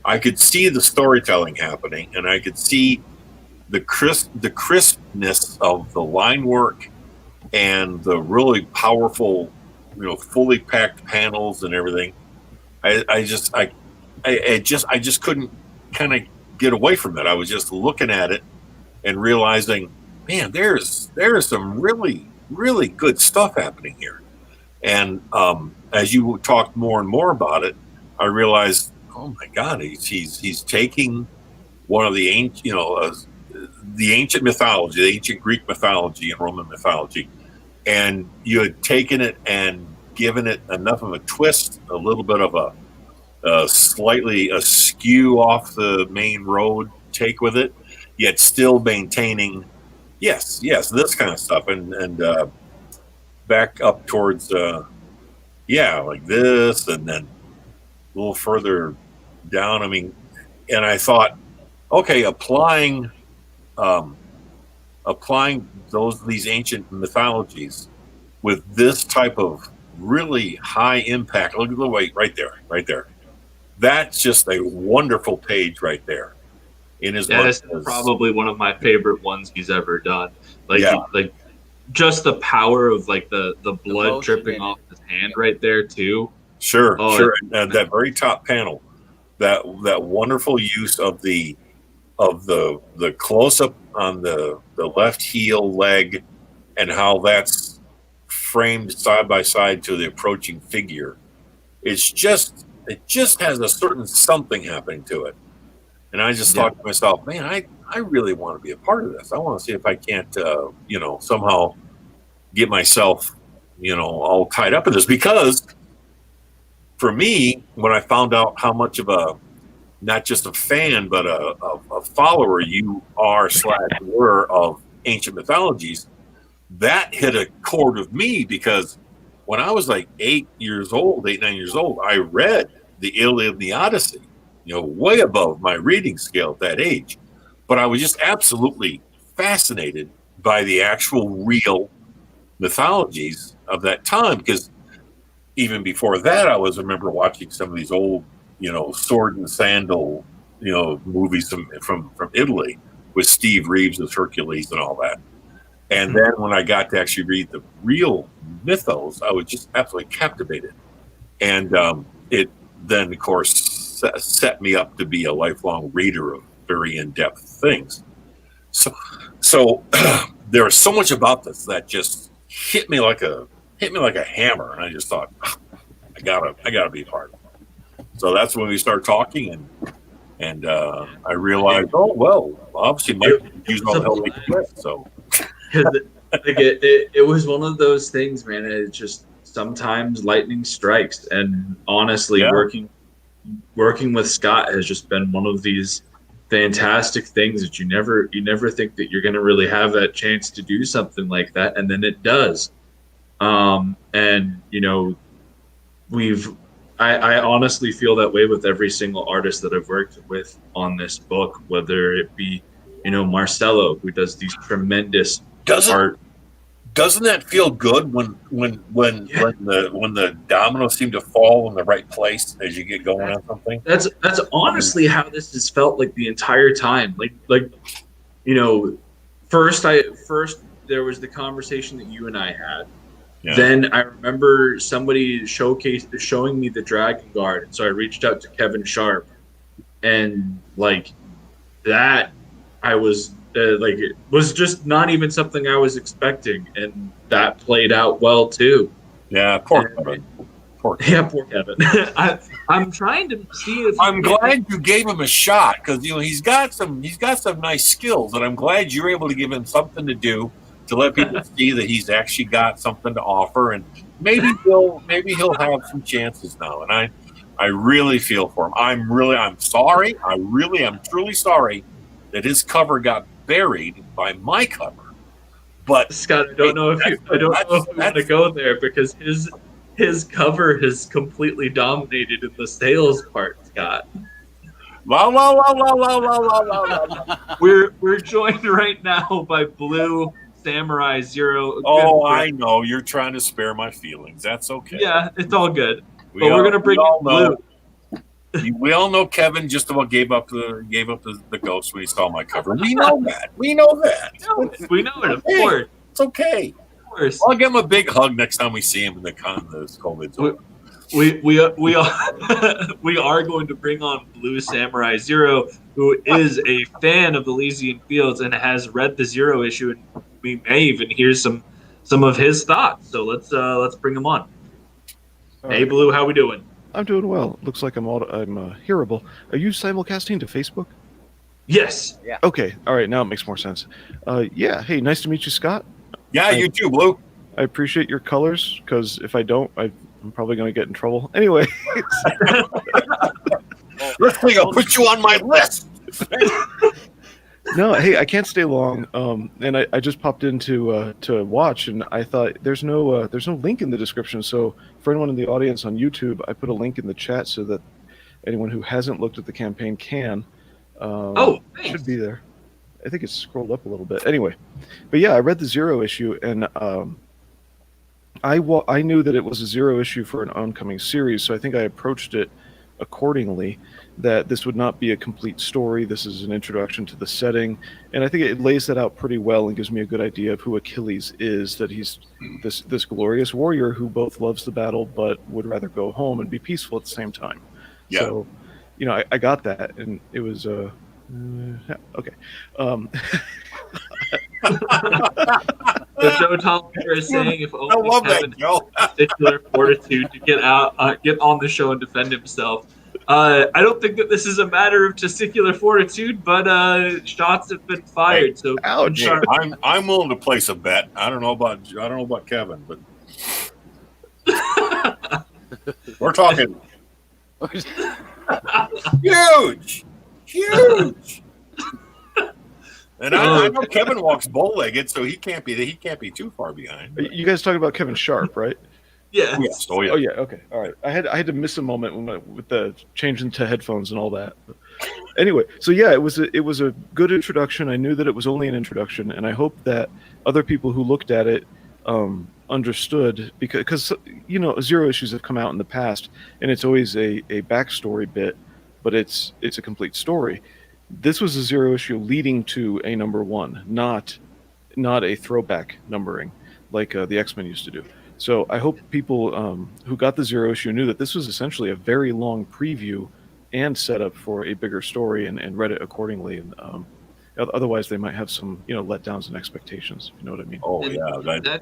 I could see the storytelling happening, and I could see the crispness of the line work and the really powerful, fully packed panels and everything. I just couldn't kind of get away from it. I was just looking at it and realizing, man, there's some really, really good stuff happening here. And as you talked more and more about it, I realized, oh my God, he's taking one of the ancient, the ancient mythology, the ancient Greek mythology and Roman mythology, and you had taken it and given it enough of a twist, a little bit of a slightly askew off the main road take with it, yet still maintaining, yes, this kind of stuff, and back up towards, like this, and then a little further down. I mean, and I thought, okay, applying these ancient mythologies with this type of really high impact. Look at the weight right there. That's just a wonderful page right there. That's probably one of my favorite ones he's ever done. Like just the power of like the blood dripping off his hand right there too. Sure. And that very top panel, that wonderful use of the close up on the left heel leg, and how that's framed side by side to the approaching figure. It just has a certain something happening to it. And I just thought to myself, man, I really want to be a part of this. I want to see if I can't, somehow get myself, all tied up in this. Because for me, when I found out how much of not just a fan, but a follower you were of ancient mythologies, that hit a chord with me. Because when I was like 9 years old, I read the Iliad and the Odyssey, way above my reading scale at that age. But I was just absolutely fascinated by the actual real mythologies of that time. Because even before that, I remember watching some of these old, sword and sandal, movies from Italy with Steve Reeves as Hercules and all that. And then when I got to actually read the real mythos, I was just absolutely captivated. And it then, of course, set me up to be a lifelong reader of very in-depth things. So there was so much about this that just hit me like a hammer, and I just thought, I gotta be part of it. So that's when we started talking, and I realized, oh well, obviously Mike used all the help he could get. So it was one of those things, man. It just sometimes lightning strikes, and honestly, Yeah. working with Scott has just been one of these fantastic things that you never think that you're going to really have that chance to do something like that, and then it does. And you know, I honestly feel that way with every single artist that I've worked with on this book, whether it be, you know, Marcelo, who does these tremendous art. Doesn't that feel good when the dominoes seem to fall in the right place as you get going on something? That's honestly how this has felt like the entire time. Like you know, first there was the conversation that you and I had. Yeah. Then I remember somebody showing me the Dragon Guard, and so I reached out to Kevin Sharp, and like that, I was like, it was just not even something I was expecting, and that played out well too. Yeah, poor Kevin. Poor Kevin. I'm trying to see if I'm glad you gave him a shot, because you know he's got some nice skills, and I'm glad you're able to give him something to do to let people see that he's actually got something to offer, and maybe he'll have some chances now. And I really feel for him. I'm sorry. I really am truly sorry that his cover got buried by my cover. But Scott, I don't know if you want to go there, because his cover has completely dominated in the sales part, Scott. We're joined right now by Blue Samurai Zero. Oh, I know you're trying to spare my feelings. That's okay. Yeah, it's all good. We're gonna bring in Blue. We all know Kevin just about gave up the ghost when he saw my cover. We know that. We know it. Of course, it's okay. Of course, I'll give him a big hug next time we see him in the COVID zone. We are going to bring on Blue Samurai Zero, who is a fan of Elysian Fields and has read the Zero issue, and we may even hear some of his thoughts. So let's bring him on. Hey, Blue, how we doing? I'm doing well. Looks like I'm hearable. Are you simulcasting to Facebook? Yes. Yeah. Okay. All right. Now it makes more sense. Yeah. Hey, nice to meet you, Scott. Yeah, you too, Blue. I appreciate your colors, because if I don't, I'm probably going to get in trouble. Anyway. Let's see. I'll put you on my list. No, hey, I can't stay long. And I just popped in to watch, and I thought there's no link in the description. So for anyone in the audience on YouTube, I put a link in the chat so that anyone who hasn't looked at the campaign can. Thanks. Should be there. I think it's scrolled up a little bit. Anyway, but yeah, I read the Zero issue, and I knew that it was a Zero issue for an oncoming series, so I think I approached it accordingly, that this would not be a complete story. This is an introduction to the setting, and I think it lays that out pretty well and gives me a good idea of who Achilles is, that he's this glorious warrior who both loves the battle but would rather go home and be peaceful at the same time. Yeah. So, you know, I got that, and it was okay. The Joe Tolliver is saying, if only I love Kevin that, Joe. had particular fortitude to get on the show and defend himself. I don't think that this is a matter of testicular fortitude, but shots have been fired. Hey, so ouch. Yeah, I'm willing to place a bet. I don't know about Kevin, but we're talking huge. And I know Kevin walks bow-legged, so he can't be too far behind. You guys talking about Kevin Sharp, right? yeah. Yes. Oh yeah. Oh yeah. Okay. All right. I had to miss a moment with the changing to headphones and all that. But anyway, so yeah, it was a good introduction. I knew that it was only an introduction, and I hope that other people who looked at it understood, because you know, Zero issues have come out in the past, and it's always a backstory bit, but it's a complete story. This was a Zero issue leading to a number one, not a throwback numbering like the X-Men used to do. So I hope people who got the Zero issue knew that this was essentially a very long preview and setup for a bigger story, and read it accordingly. And Otherwise, they might have some letdowns and expectations. You know what I mean? Oh And yeah,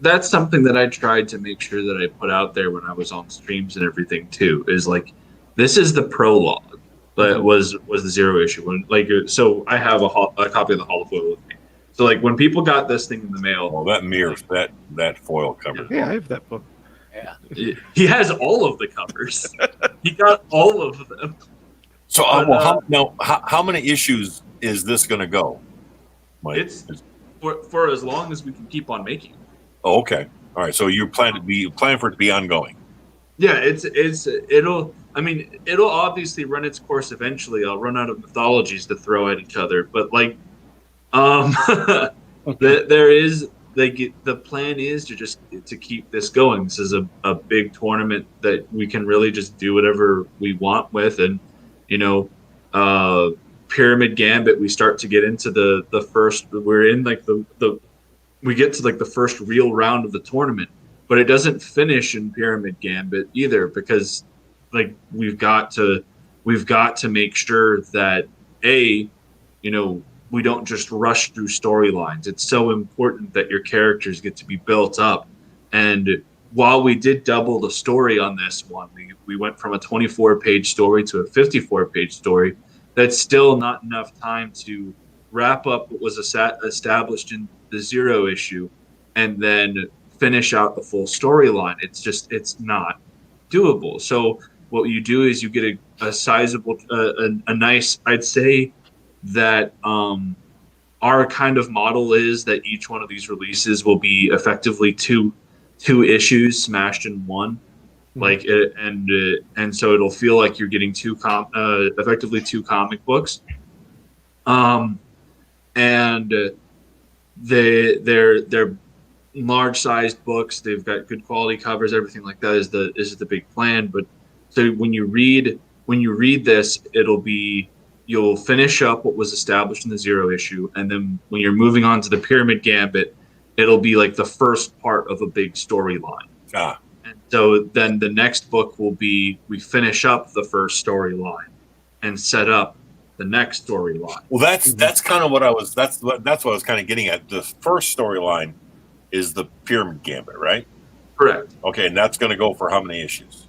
that's something that I tried to make sure that I put out there when I was on streams and everything too. Is like, this is the prologue, but was the zero issue when so I have a copy of the holofoil with me. So like when people got this thing in the mail, well, that mirror, that foil cover. Yeah, I have that book. Yeah. he has all of the covers. He got all of them. So But, how many issues is this going to go, Mike? It's for as long as we can keep on making. Oh, okay. All right. So you plan for it to be ongoing. Yeah, it'll obviously run its course eventually. I'll run out of mythologies to throw at each other, but like, there is the plan is to keep this going. This is a big tournament that we can really just do whatever we want with, and Pyramid Gambit. We start to get into the first. We're in like we get to like the first real round of the tournament. But it doesn't finish in Pyramid Gambit either, because like we've got to make sure that we don't just rush through storylines. It's so important that your characters get to be built up. And while we did double the story on this one, we went from a 24-page story to a 54-page story. That's still not enough time to wrap up what was established in the zero issue, and then finish out the full storyline. It's not doable. So what you do is you get a sizable, a nice, I'd say that our kind of model is that each one of these releases will be effectively two issues smashed in one. Like and so it'll feel like you're getting effectively two comic books. And they're large-sized books. They've got good quality covers. Everything like that is the big plan. But so when you read this, you'll finish up what was established in the zero issue, and then when you're moving on to the Pyramid Gambit, it'll be like the first part of a big storyline. And so then the next book will be we finish up the first storyline and set up the next storyline. Well, that's kind of what I was. That's what I was kind of getting at. The first storyline is the Pyramid Gambit, right? Correct. Okay, and that's going to go for how many issues?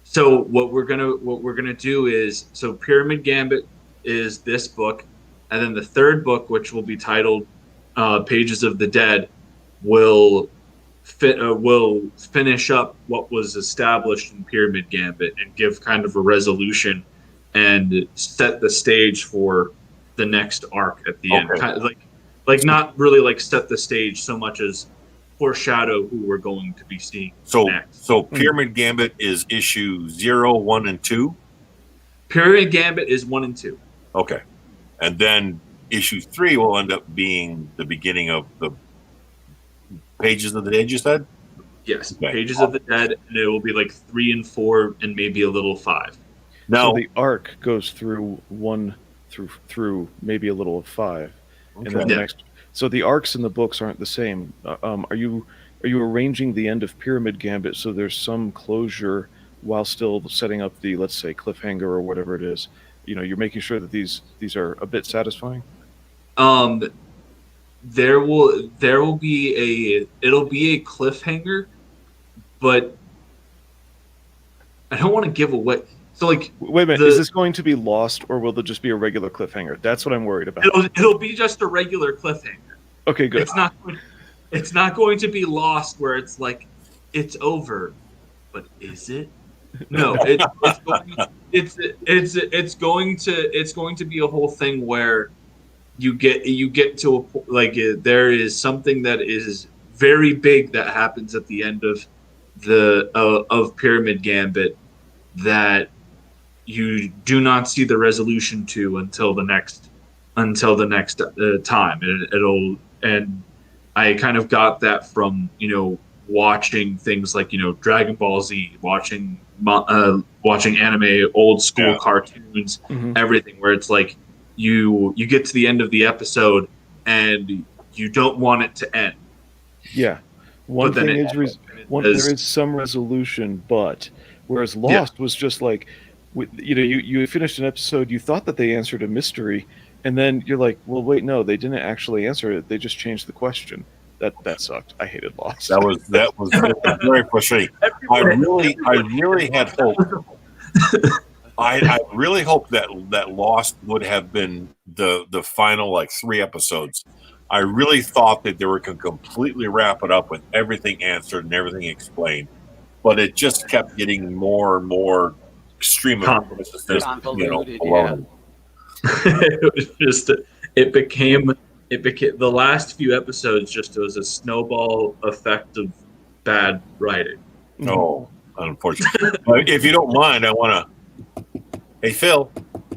So what we're gonna do is, so Pyramid Gambit is this book, and then the third book, which will be titled Pages of the Dead, will finish up what was established in Pyramid Gambit and give kind of a resolution and set the stage for the next arc at the end. Kind of like not really like set the stage so much as foreshadow who we're going to be seeing next. So Pyramid Gambit is issue 0, 1, and 2? Pyramid Gambit is 1 and 2. Okay. And then issue 3 will end up being the beginning of the Pages of the Dead, you said? Yes, Okay. Pages of the Dead, and it will be like 3 and 4 and maybe a little 5. Now, So the arc goes through 1 through maybe a little of 5, and then the next. So the arcs in the books aren't the same. Are you arranging the end of Pyramid Gambit so there's some closure while still setting up the, let's say, cliffhanger or whatever it is? You're making sure that these are a bit satisfying. There will be it'll be a cliffhanger, but I don't want to give away. So like, wait a minute, is this going to be lost, or will there just be a regular cliffhanger? That's what I'm worried about. It'll be just a regular cliffhanger. Okay, good. It's not going to be lost where it's like it's over, but is it? No, it's going to be a whole thing where you get to a point, like there is something that is very big that happens at the end of of Pyramid Gambit that you do not see the resolution to until the next time. And I kind of got that from watching things like Dragon Ball Z, watching anime, old school cartoons, everything, where it's like you get to the end of the episode and you don't want it to end. Yeah, there is some resolution, but whereas Lost was just like, you finished an episode, you thought that they answered a mystery, and then you're like, well, wait, no, they didn't actually answer it. They just changed the question. That sucked. I hated Lost. That was very frustrating. I really had hope. I really hope that Lost would have been the final like 3 episodes. I really thought that they were going to completely wrap it up with everything answered and everything explained, but it just kept getting more and more extreme. Convoluted, yeah. It was just it became the last few episodes just was a snowball effect of bad writing. No, unfortunately. If you don't mind, I want to. Hey, Phil.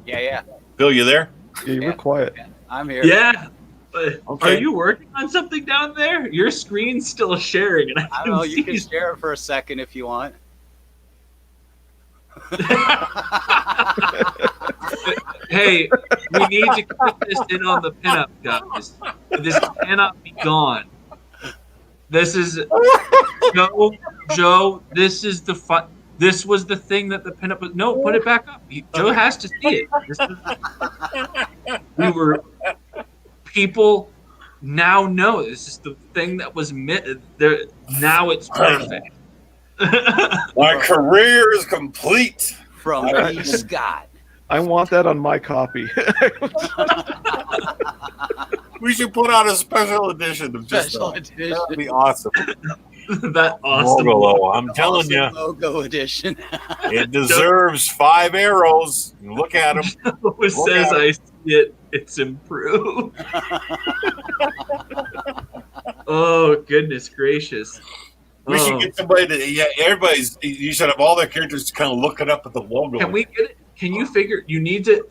Yeah. Phil, you there? Yeah, you were quiet. Yeah, I'm here. Yeah. Okay. Are you working on something down there? Your screen's still sharing, and I don't know. You can share it for a second if you want. Hey, we need to put this in on the pinup, guys. This cannot be gone. This is Joe. This is the fun. This was the thing that the pinup was. No, put it back up. Joe has to see it. People now know this is the thing that was there. Now it's perfect. My career is complete. From B. Scott. I want that on my copy. We should put out a special edition of just Special that. edition. That would be awesome. That awesome Logo, I'm telling you, Logo edition. it deserves 5 arrows. Look at them. It says I see it. It's improved. Oh goodness gracious! We should get somebody to. You should have all their characters kind of looking up at the logo. Can we get it? Can you figure? You need to,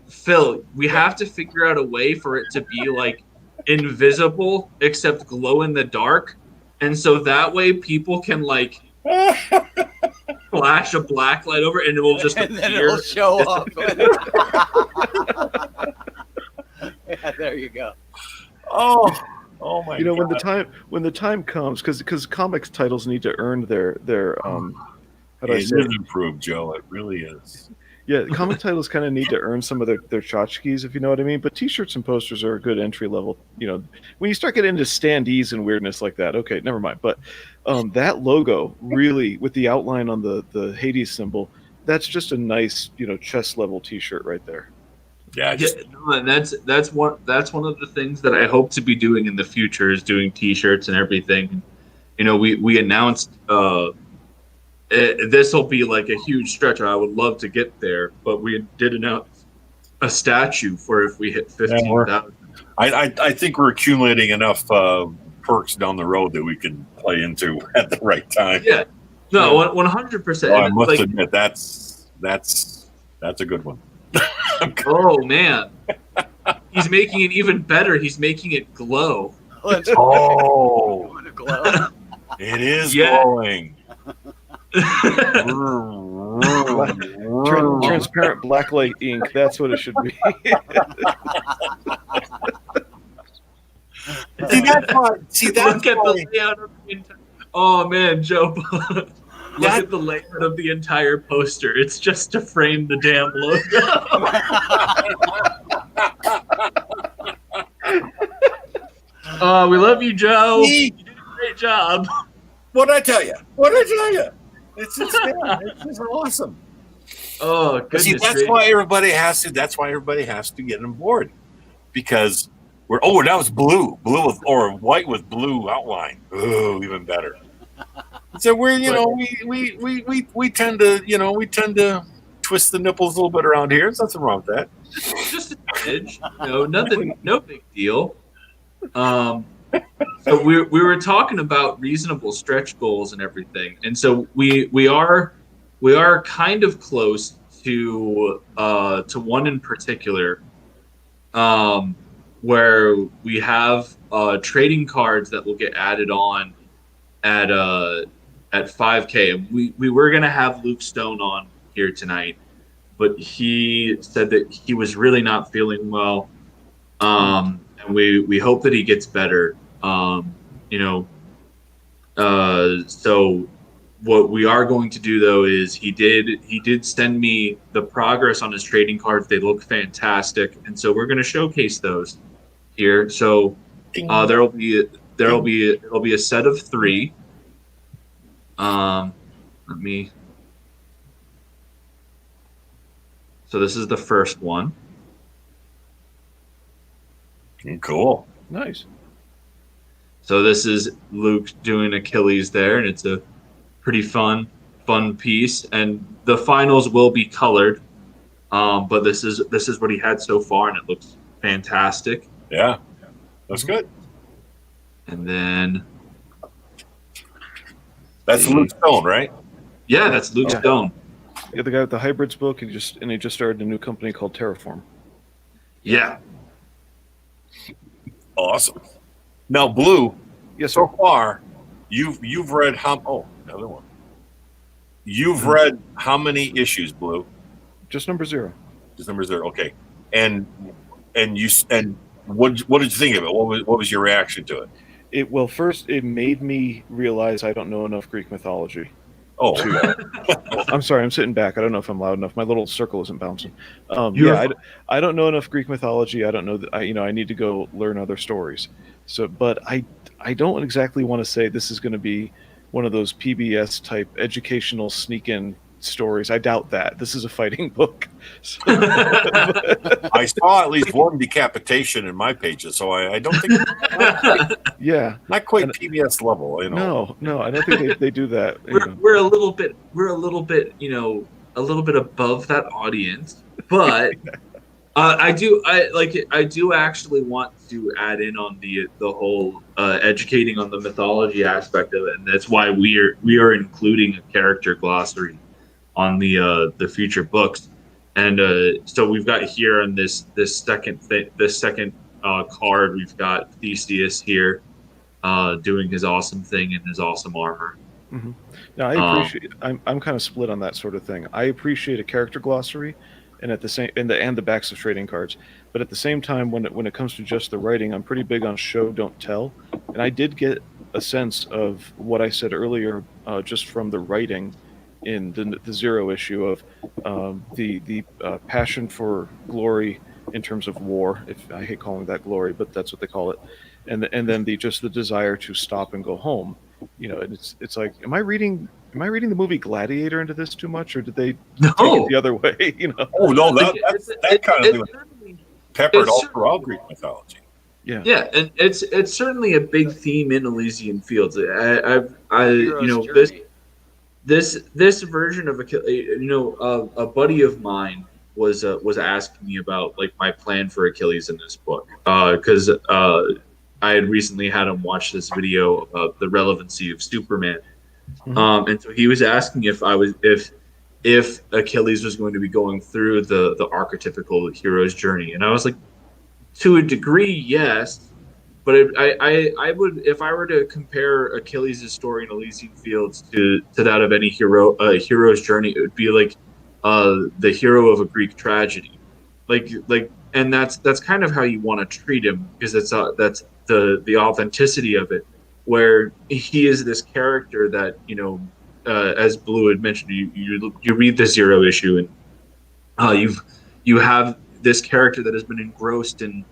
Phil. We have to figure out a way for it to be like invisible, except glow in the dark, and so that way people can like flash a black light over, and it will just And then appear. it'll show up. Yeah, there you go. Oh my! You know, God. when the time comes, because comics titles need to earn their how do I It is say it? improved, Joe. It really is. Yeah, comic titles kind of need to earn some of their tchotchkes, if you know what I mean. But T-shirts and posters are a good entry level. You know, when you start getting into standees and weirdness like that, okay, never mind. But that logo really, with the outline on the Hades symbol, that's just a nice, chest level T-shirt right there. Yeah, And that's one of the things that I hope to be doing in the future is doing T-shirts and everything. You know, we announced this will be like a huge stretch. I would love to get there, but we did announce a statue for if we hit 15,000. I think we're accumulating enough perks down the road that we can play into at the right time. Yeah, no, 100%. I must admit that's a good one. Oh man, he's making it even better. He's making it glow. Oh, Glow. it is Yeah. glowing. Transparent blacklight ink. That's what it should be. Look at the layout of the entire. Oh man, Joe. Look at the layout of the entire poster. It's just to frame the damn logo. We love you, Joe. You did a great job. What'd I tell you? It's just awesome. Oh, goodness. See, that's why everybody has to. That's why everybody has to get on board, because we're. Oh, now it's blue with or white with blue outline. Oh, even better. So we're we tend to twist the nipples a little bit around here. There's nothing wrong with that. Just a smidge. No big deal. So we were talking about reasonable stretch goals and everything, and so we are kind of close to one in particular, where we have trading cards that will get added on at 5K. And we were gonna have Luke Stone on here tonight, but he said that he was really not feeling well. And we hope that he gets better. So what we are going to do though is he did send me the progress on his trading cards. They look fantastic, and so we're going to showcase those here. So there'll be a set of 3. Let me. So this is the first one. Cool. Nice. So this is Luke doing Achilles there, and it's a pretty fun piece. And the finals will be colored, but this is what he had so far, and it looks fantastic. Yeah, that's good. And then that's Luke Stone, right? Yeah, that's Luke Stone. Yeah, the guy with the hybrids book, he just started a new company called Terraform. Yeah. Awesome. Now, Blue. Yes, so sir. far, you've read how? Oh, another one. You've read how many issues, Blue? Just number 0. Just number 0. Okay. And what did you think of it? What was your reaction to it? Well, first it made me realize I don't know enough Greek mythology. Oh, I'm sorry. I'm sitting back. I don't know if I'm loud enough. My little circle isn't bouncing. I don't know enough Greek mythology. I don't know that I need to go learn other stories. So, but I don't exactly want to say this is going to be one of those PBS type educational sneak in stories. I doubt that. This is a fighting book. So, I saw at least one decapitation in my pages, so I don't think. Yeah, not quite PBS level. No, I don't think they do that. We're a little bit a little bit above that audience, but I do actually want to add in on the whole educating on the mythology aspect of it, and that's why we are including a character glossary on the future books. And so we've got here on this second card, we've got Theseus here doing his awesome thing in his awesome armor. Mm-hmm. Now I appreciate. I'm kind of split on that sort of thing. I appreciate a character glossary, and at the same and the backs of trading cards. But at the same time, when it comes to just the writing, I'm pretty big on show don't tell. And I did get a sense of what I said earlier, just from the writing in the 0 issue of the passion for glory in terms of war. If I hate calling that glory, but that's what they call it. And then the desire to stop and go home. And it's like, am I reading the movie Gladiator into this too much, or did they take it the other way? Oh no, that kind of thing peppered all throughout Greek mythology. Yeah, and it's certainly a big theme in Elysian Fields. This version of a buddy of mine was asking me about like my plan for Achilles in this book, because I had recently had him watch this video about the relevancy of Superman. Mm-hmm. And so he was asking if Achilles was going to be going through the archetypical hero's journey, and I was like, to a degree, yes, but I would, if I were to compare Achilles' story in Elysian Fields to that of any hero's journey, it would be like the hero of a Greek tragedy, and that's kind of how you want to treat him, because that's the authenticity of it, where he is this character that, as Blue had mentioned, you read the 0 issue, and you have this character that has been engrossed in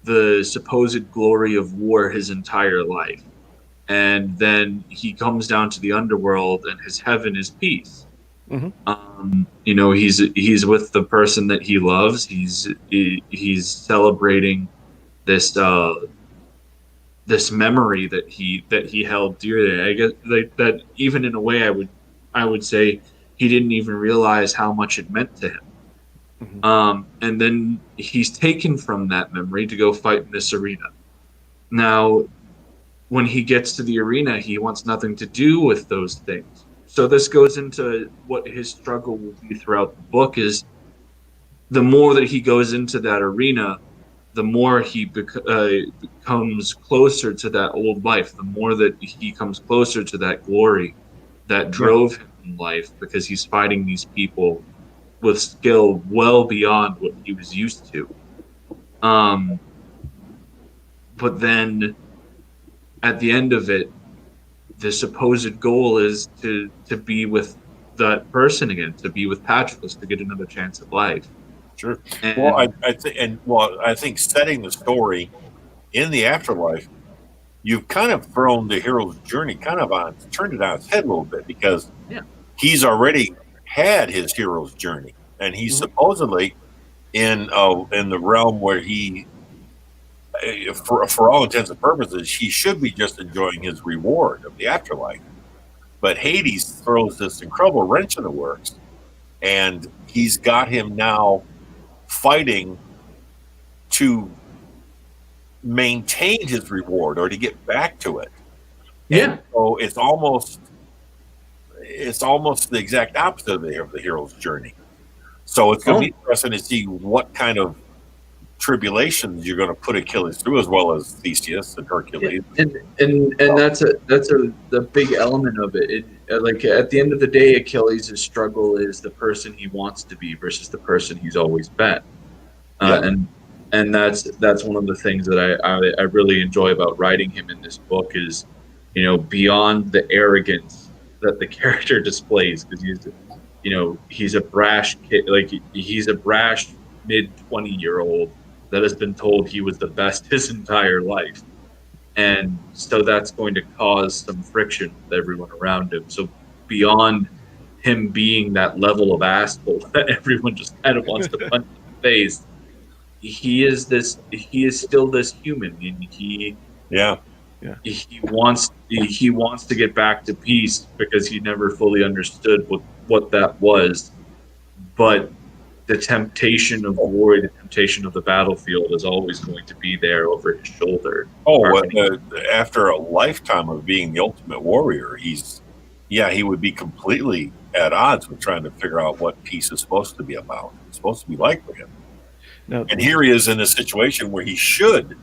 the supposed glory of war his entire life, and then he comes down to the underworld, and his heaven is peace. Mm-hmm. He's with the person that he loves. He's celebrating this memory that he held dearly. I guess that even in a way, I would say he didn't even realize how much it meant to him. Mm-hmm. And then he's taken from that memory to go fight in this arena. Now, when he gets to the arena, he wants nothing to do with those things. So this goes into what his struggle will be throughout the book, is the more that he goes into that arena, the more he becomes closer to that old life, the more that he comes closer to that glory that drove him in life, because he's fighting these people with skill well beyond what he was used to. But then at the end of it, the supposed goal is to be with that person again, to be with Patroclus, to get another chance at life. Sure. And Well, I think setting the story in the afterlife, you've kind of thrown the hero's journey turned it on its head a little bit, because he's already had his hero's journey, and he's supposedly in the realm where he, for all intents and purposes, he should be just enjoying his reward of the afterlife. But Hades throws this incredible wrench in the works, and he's got him now fighting to maintain his reward or to get back to it. Yeah. And so it's almost the exact opposite of the hero's journey. So it's going to be interesting to see what kind of tribulations you're going to put Achilles through, as well as Theseus and Hercules. And that's the big element of it. Like at the end of the day, Achilles' struggle is the person he wants to be versus the person he's always been. And that's one of the things that I really enjoy about writing him in this book is, beyond the arrogance that the character displays, because he's a brash kid, like he's a brash mid-20-year-old that has been told he was the best his entire life. And so that's going to cause some friction with everyone around him. So beyond him being that level of asshole that everyone just kind of wants to punch in the face, he is still this human, and he wants to get back to peace, because he never fully understood what that was. But the temptation of war, the temptation of the battlefield is always going to be there over his shoulder. After a lifetime of being the ultimate warrior, he would be completely at odds with trying to figure out what peace is supposed to be about. It's supposed to be like for him. And here he is in a situation where he should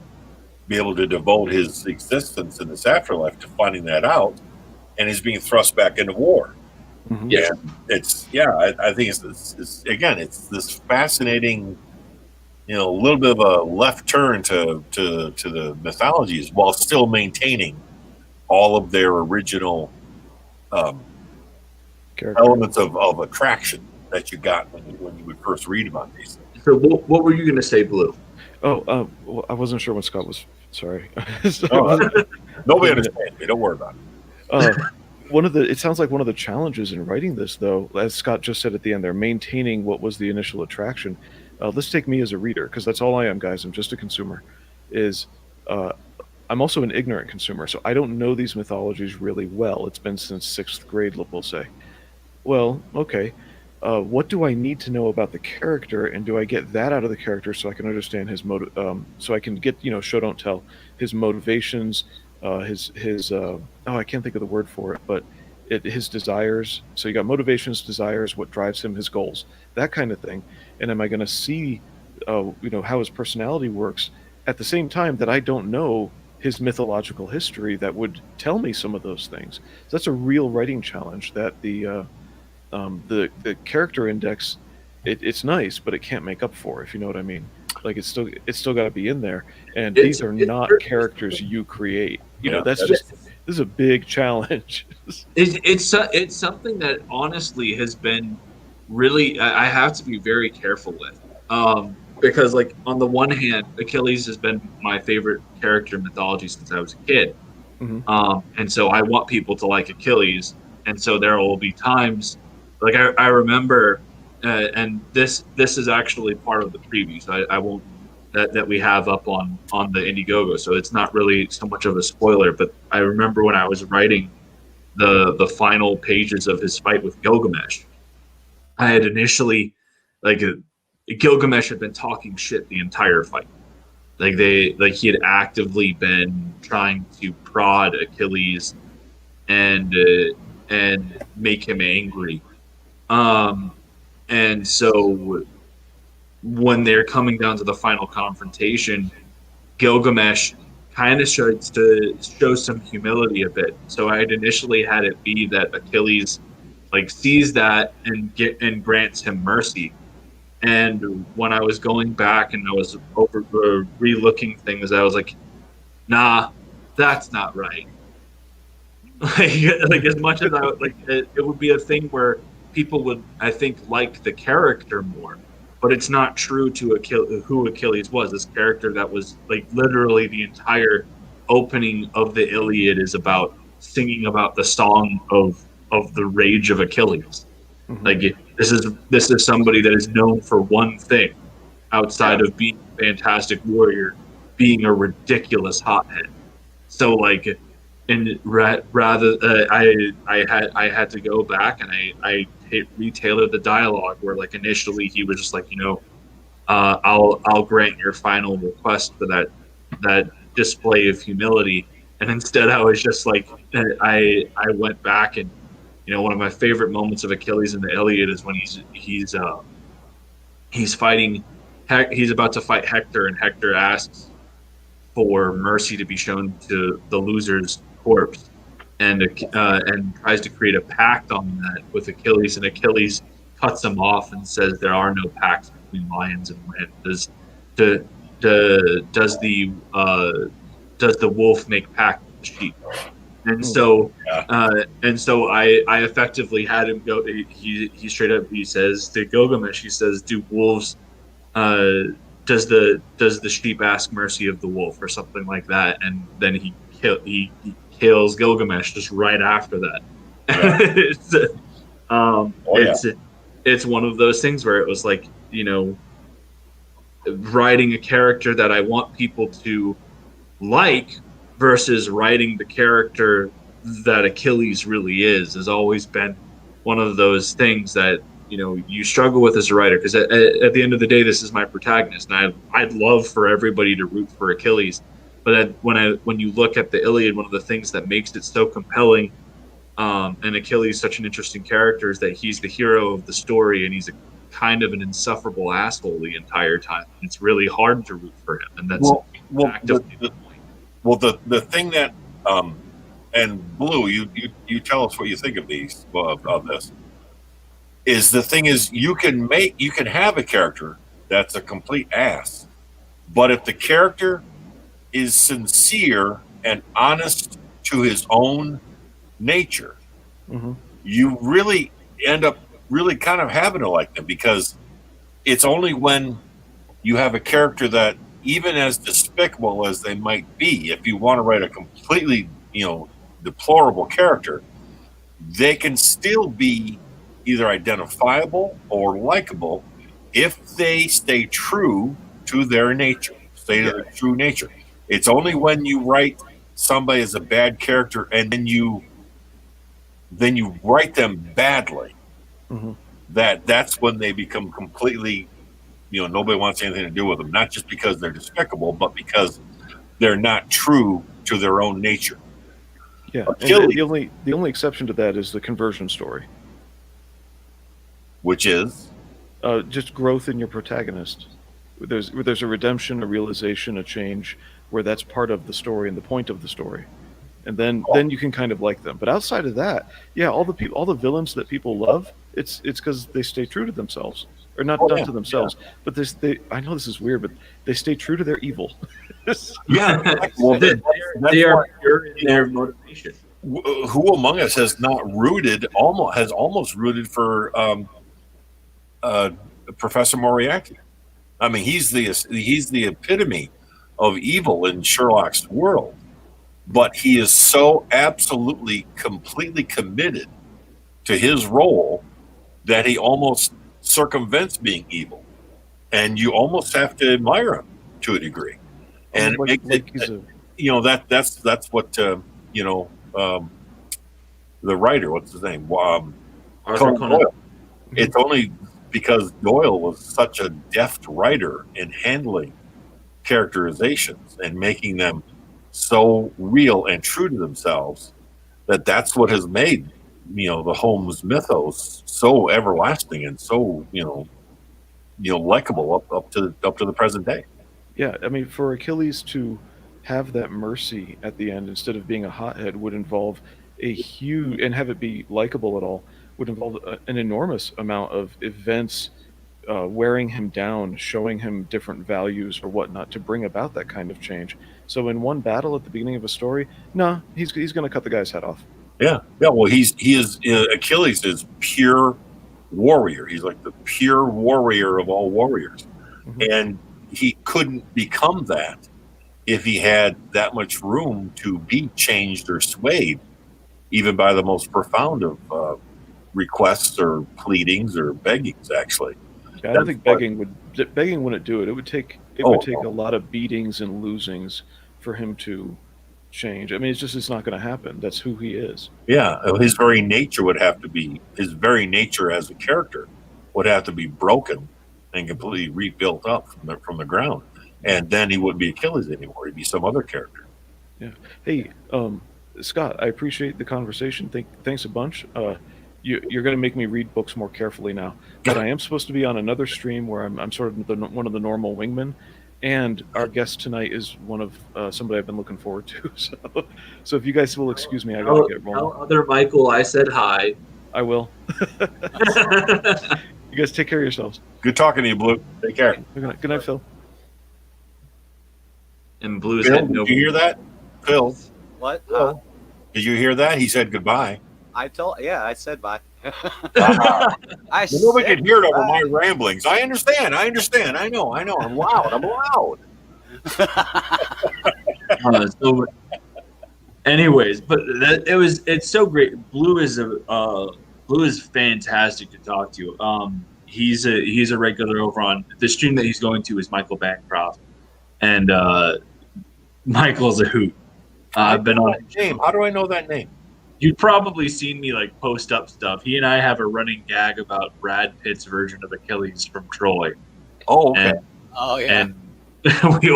be able to devote his existence in this afterlife to finding that out, and he's being thrust back into war. Mm-hmm. Yeah, I think it's this fascinating, a little bit of a left turn to the mythologies, while still maintaining all of their original elements of attraction that you got when you would first read about these things. So what were you going to say, Blue? Well, I wasn't sure when Scott was. Sorry. Nobody understands me. Don't worry about it. It sounds like one of the challenges in writing this, though, as Scott just said at the end there, maintaining what was the initial attraction. Let's take me as a reader, because that's all I am, guys. I'm just a consumer. I'm also an ignorant consumer, so I don't know these mythologies really well. It's been since 6th grade, we'll say. Well, okay. What do I need to know about the character, and do I get that out of the character so I can understand his motive? So I can get show don't tell, his motivations, his I can't think of the word for it, but his desires. So you got motivations, desires, what drives him, his goals, that kind of thing. And am I going to see how his personality works at the same time that I don't know his mythological history that would tell me some of those things? So that's a real writing challenge that the character index, it's nice, but it can't make up for, if you know what I mean. Like it's still got to be in there, and these are not characters you create. This is a big challenge. It's something that honestly has been really, I have to be very careful with, because like on the one hand, Achilles has been my favorite character in mythology since I was a kid, and so I want people to like Achilles, and so there will be times. Like I remember, and this is actually part of the preview, so I won't that we have up on the Indiegogo, so it's not really so much of a spoiler. But I remember when I was writing the final pages of his fight with Gilgamesh, I had initially Gilgamesh had been talking shit the entire fight. He had actively been trying to prod Achilles and make him angry. And so when they're coming down to the final confrontation, Gilgamesh kind of starts to show some humility a bit. So I had initially had it be that Achilles sees that and grants him mercy. And when I was going back and I was re-looking things, I was like, nah, that's not right. Like as much as I would, like, it would be a thing where people would, I think, like the character more, but it's not true to who Achilles was. This character that was like literally the entire opening of the Iliad is about singing about the song of the rage of Achilles. Mhm. Like this is somebody that is known for one thing outside of being a fantastic warrior, being a ridiculous hothead. So like, and rather, I had to go back and I retailored the dialogue where like initially he was just like, I'll grant your final request for that display of humility, and instead I was just like, I went back and one of my favorite moments of Achilles in the Iliad is when he's fighting, he's about to fight Hector, and Hector asks for mercy to be shown to the loser's corpse, and tries to create a pact on that with Achilles, and Achilles cuts him off and says there are no pacts between lions and men. Does the wolf make pact with the sheep? And so I effectively had him go. He straight up he says to Gilgamesh, he says, "Do wolves? Does the sheep ask mercy of the wolf or something like that?" And then he kills Gilgamesh just right after that. Yeah. It's one of those things where it was like writing a character that I want people to like versus writing the character that Achilles really is has always been one of those things that you struggle with as a writer, because at the end of the day, this is my protagonist, and I'd love for everybody to root for Achilles, but when you look at the Iliad, one of the things that makes it so compelling, and Achilles such an interesting character, is that he's the hero of the story, and he's a kind of an insufferable asshole the entire time. It's really hard to root for him, and that's the thing that and Blue, you tell us what you think of these of this. Is the thing is you can have a character that's a complete ass, but if the character is sincere and honest to his own nature, you really end up really kind of having to like them, because it's only when you have a character that, even as despicable as they might be, if you want to write a completely deplorable character, they can still be either identifiable or likable if they stay true to their nature, to their true nature. It's only when you write somebody as a bad character and then you write them badly that's when they become completely, nobody wants anything to do with them, not just because they're despicable, but because they're not true to their own nature. Yeah, and the only exception to that is the conversion story. Which is? Just growth in your protagonist. There's a redemption, a realization, a change, where that's part of the story and the point of the story. And then you can kind of like them. But outside of that, all the villains that people love, it's because they stay true to themselves. Or not to themselves, but I know this is weird, but they stay true to their evil. Well, they are pure in their motivation. Who among us has not almost rooted for Professor Moriarty? I mean, he's the epitome of evil in Sherlock's world, but he is so absolutely, completely committed to his role that he almost circumvents being evil, and you almost have to admire him to a degree. And that's what the writer, what's his name, Arthur Conan Doyle. It's only because Doyle was such a deft writer in handling characterizations and making them so real and true to themselves that's what has made the Holmes mythos so everlasting and so likable up to the present day. Yeah, I mean, for Achilles to have that mercy at the end instead of being a hothead would involve a huge, and have it be likable at all, would involve an enormous amount of events wearing him down, showing him different values or whatnot to bring about that kind of change. So in one battle at the beginning of a story, he's going to cut the guy's head off. Yeah. Well, he is Achilles is pure warrior. He's like the pure warrior of all warriors, and he couldn't become that if he had that much room to be changed or swayed, even by the most profound of requests or pleadings or beggings. Actually, I don't think begging wouldn't do it. It would take a lot of beatings and losings for him to change. I mean, it's not going to happen. That's who he is. Yeah, his very nature would have to be, his very nature as a character would have to be broken and completely rebuilt up from the ground. And then he wouldn't be Achilles anymore. He'd be some other character. Yeah. Hey, Scott, I appreciate the conversation. Thanks a bunch. You're going to make me read books more carefully now. But I am supposed to be on another stream where I'm sort of one of the normal wingmen. And our guest tonight is one of somebody I've been looking forward to. So if you guys will excuse me, I gotta get rolling. Tell other Michael I said hi. I will. You guys take care of yourselves. Good talking to you, Blue. Take care. Good night, Phil. And Blue's Phil, had no. did you hear that? Phil, What? did you hear that? He said goodbye. I said bye. Nobody could hear it over my ramblings. I understand. I know. I'm loud. So, anyways, but it's so great. Blue is fantastic to talk to. He's a regular over on the stream that he's going to is Michael Bancroft, and Michael's a hoot. I've been on that name. How do I know that name? You've probably seen me like post up stuff. He and I have a running gag about Brad Pitt's version of Achilles from Troy. Oh, okay. And we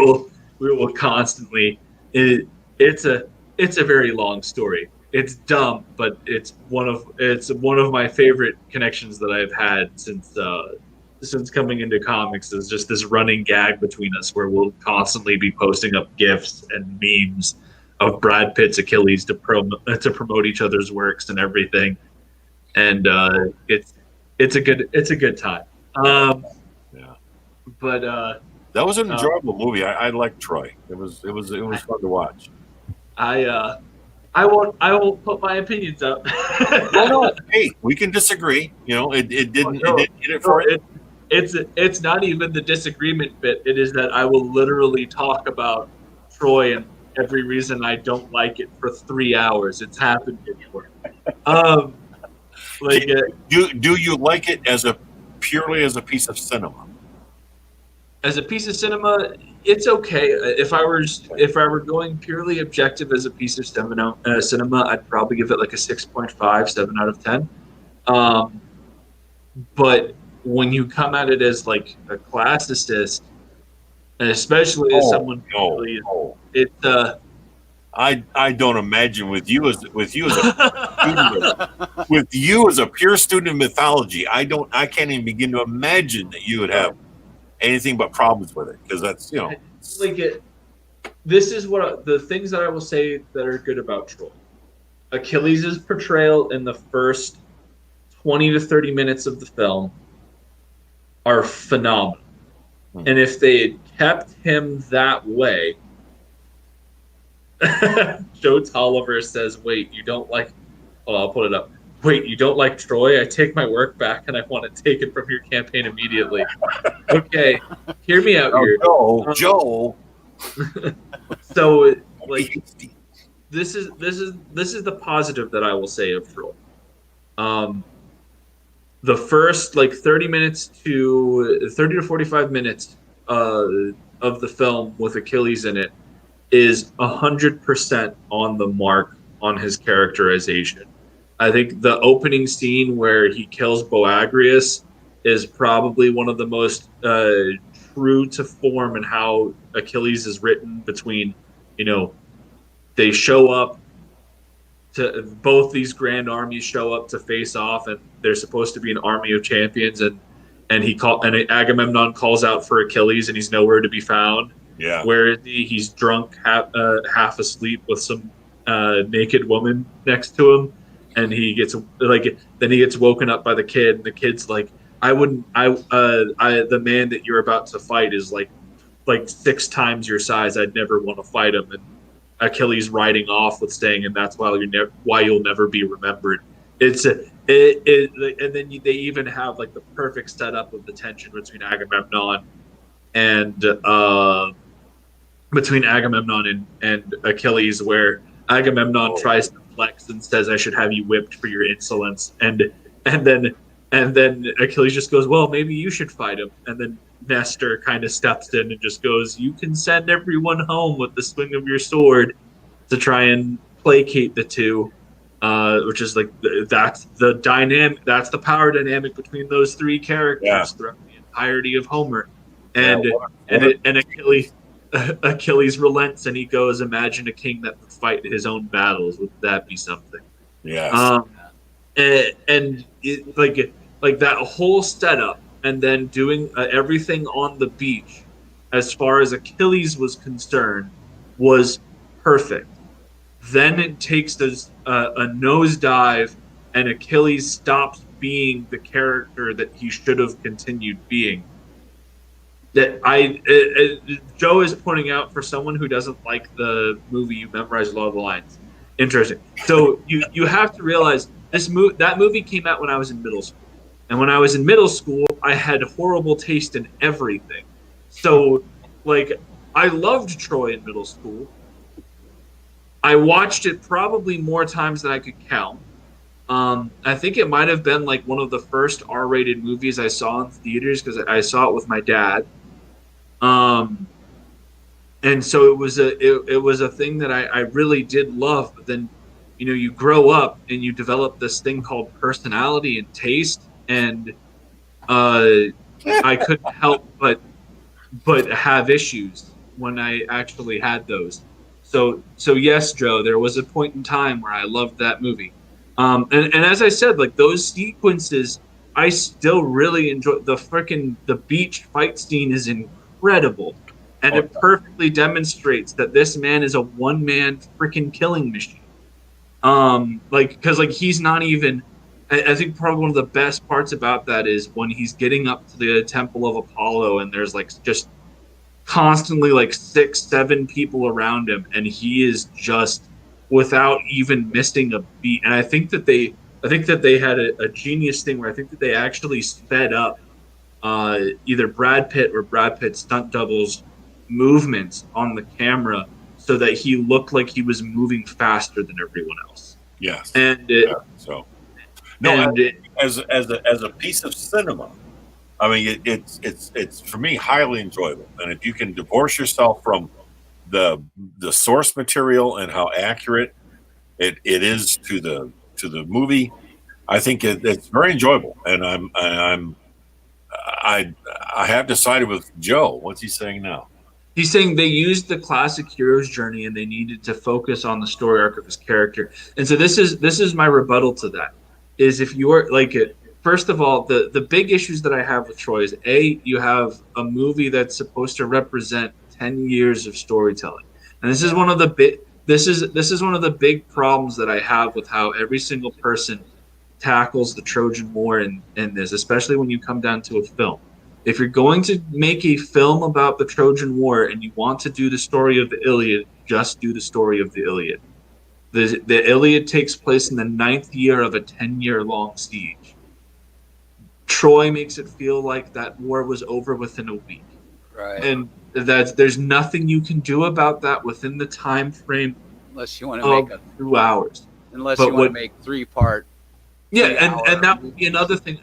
will constantly. It's a very long story. It's dumb, but it's one of my favorite connections that I've had since coming into comics. Is just this running gag between us where we'll constantly be posting up GIFs and memes of Brad Pitt's Achilles to promote each other's works and everything, and it's a good time. Yeah, but that was an enjoyable movie. I liked Troy. It was fun to watch. I won't put my opinions up. No. Hey, we can disagree. It didn't get it for it. It's not even the disagreement bit. It is that I will literally talk about Troy and every reason I don't like it for 3 hours. It's happened before. Do you like it purely as a piece of cinema? As a piece of cinema, it's okay. If I were going purely objective as a piece of cinema, I'd probably give it like a 6.5, 7 out of 10. But when you come at it as like a classicist, and especially as someone I don't imagine with you as a pure student of mythology, I can't even begin to imagine that you would have anything but problems with it, because that's this is what the things that I will say that are good about Troy. Achilles' portrayal in the first 20 to 30 minutes of the film are phenomenal. And if they had kept him that way, Joe Tolliver says, wait, you don't like, I'll put it up. Wait, you don't like Troy? I take my work back and I want to take it from your campaign immediately. Okay, hear me out here. Joe. So, like, this is the positive that I will say of Troy. The first 30 to 45 minutes of the film with Achilles in it is 100% on the mark on his characterization. I think the opening scene where he kills Boagrius is probably one of the most true to form in how Achilles is written. Between, they show up to both these grand armies show up to face off, and they're supposed to be an army of champions, and Agamemnon calls out for Achilles, and he's nowhere to be found. Yeah, where is he? He's drunk, half asleep with some naked woman next to him, and he gets woken up by the kid, and the kid's like, the man that you're about to fight is like 6 times your size. I'd never want to fight him. Achilles riding off with saying, and that's why you'll never be remembered. And then they even have like the perfect setup of the tension between Agamemnon and and Achilles, where Agamemnon tries to flex and says, "I should have you whipped for your insolence," and then Achilles just goes, "Well, maybe you should fight him." And then Nestor kind of steps in and just goes, "You can send everyone home with the swing of your sword," to try and placate the two, which is like that's the power dynamic between those three characters throughout the entirety of Homer, and Achilles relents and he goes, "Imagine a king that would fight his own battles. Would that be something?" Yes. And like that whole setup, and then doing everything on the beach, as far as Achilles was concerned, was perfect. Then it takes a nosedive, and Achilles stops being the character that he should have continued being. Joe is pointing out, for someone who doesn't like the movie, you memorize a lot of the lines. Interesting. So you have to realize that movie came out when I was in middle school, and when I was in middle school, I had horrible taste in everything. So, like, I loved Troy in middle school. I watched it probably more times than I could count. I think it might have been like one of the first R-rated movies I saw in theaters because I saw it with my dad. And so it was a thing that I really did love. But then, you grow up and you develop this thing called personality and taste, and I couldn't help but have issues when I actually had those. So yes, Joe, there was a point in time where I loved that movie. And as I said, like those sequences, I still really enjoy. The beach fight scene is incredible, and it perfectly demonstrates that this man is a one-man freaking killing machine. Because he's not even. I think probably one of the best parts about that is when he's getting up to the Temple of Apollo, and there's like just constantly like 6-7 people around him, and he is just without even missing a beat. And I think that they had a genius thing where I think that they actually sped up either Brad Pitt or Brad Pitt's stunt doubles movements on the camera so that he looked like he was moving faster than everyone else. Yes. And as a piece of cinema, I mean, it's for me highly enjoyable. And if you can divorce yourself from the source material and how accurate it is to the movie, I think it's very enjoyable. And I have decided with Joe. What's he saying now? He's saying they used the classic hero's journey and they needed to focus on the story arc of his character. And so this is my rebuttal to that. Is if you are like it. First of all, the big issues that I have with Troy is you have a movie that's supposed to represent 10 years of storytelling, and this is one of the big problems that I have with how every single person tackles the Trojan War in this, especially when you come down to a film. If you're going to make a film about the Trojan War and you want to do the story of the Iliad, just do the story of the Iliad. The Iliad takes place in the 9th year of a 10-year-long siege. Troy makes it feel like that war was over within a week. Right. And there's nothing you can do about that within the time frame unless you want to make 2 hours. Unless you want to make 3-part. Yeah, and that would be another thing.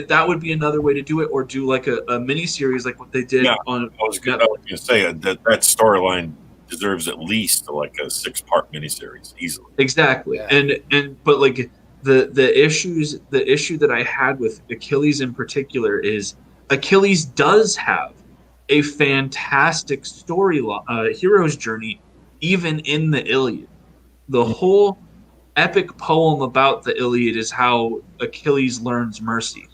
That would be another way to do it, or do like a mini series like what they did on. I was going to say that storyline deserves at least like a 6-part miniseries easily. Exactly, yeah. But like the issue that I had with Achilles in particular is Achilles does have a fantastic story, hero's journey, even in the Iliad. The whole epic poem about the Iliad is how Achilles learns mercy,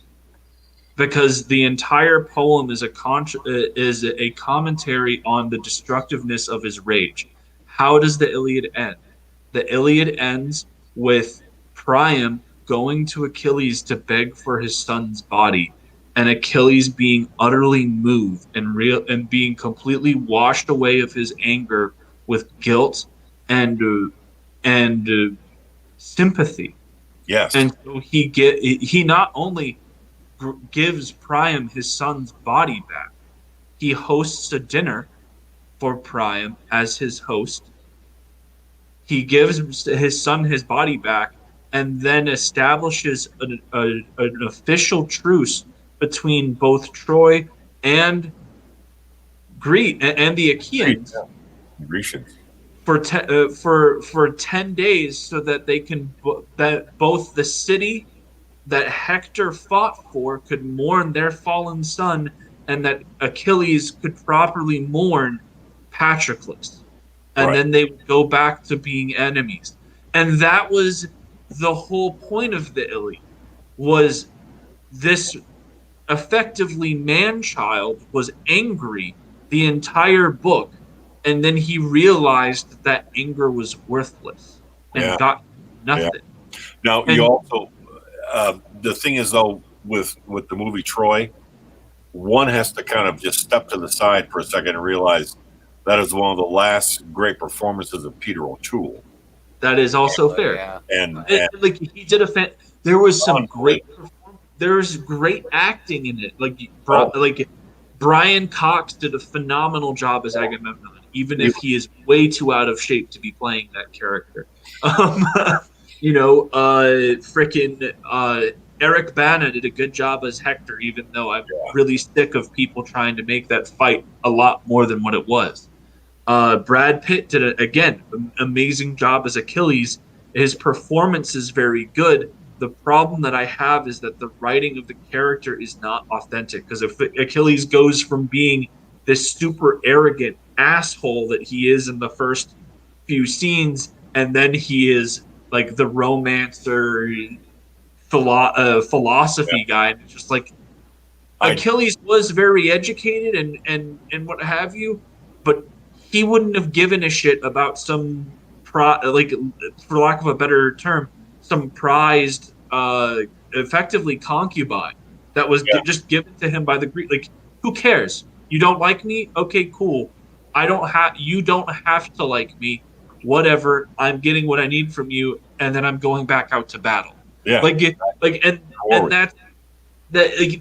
because the entire poem is a commentary on the destructiveness of his rage. How does the Iliad end? The Iliad ends with Priam going to Achilles to beg for his son's body, and Achilles being utterly moved and being completely washed away of his anger with guilt and sympathy. Yes. And so he not only gives Priam his son's body back, he hosts a dinner for Priam as his host. He gives his son his body back, and then establishes an official truce between both Troy and and the Achaeans Grecians. for 10 days, so that they can that both the city that Hector fought for could mourn their fallen son, and that Achilles could properly mourn Patroclus. And then they would go back to being enemies. And that was the whole point of the Iliad, was this effectively man-child was angry the entire book, and then he realized that anger was worthless and got nothing. Yeah. Now, you also, the thing is, though, with the movie Troy, one has to kind of just step to the side for a second and realize that is one of the last great performances of Peter O'Toole. That is also fair. Yeah. And like he did there was some there's great acting in it. Like Brian Cox did a phenomenal job as Agamemnon, even if he is way too out of shape to be playing that character. Eric Bana did a good job as Hector, even though I'm really sick of people trying to make that fight a lot more than what it was. Brad Pitt did, an amazing job as Achilles. His performance is very good. The problem that I have is that the writing of the character is not authentic, because if Achilles goes from being this super arrogant asshole that he is in the first few scenes, and then he is like the romancer, philosophy guy, and it's just like Achilles was very educated and what have you, but he wouldn't have given a shit about some for lack of a better term, some prized, effectively concubine that was just given to him by the Greek. Like, who cares? You don't like me? Okay, cool. You don't have to like me. Whatever. I'm getting what I need from you, and then I'm going back out to battle. Yeah. And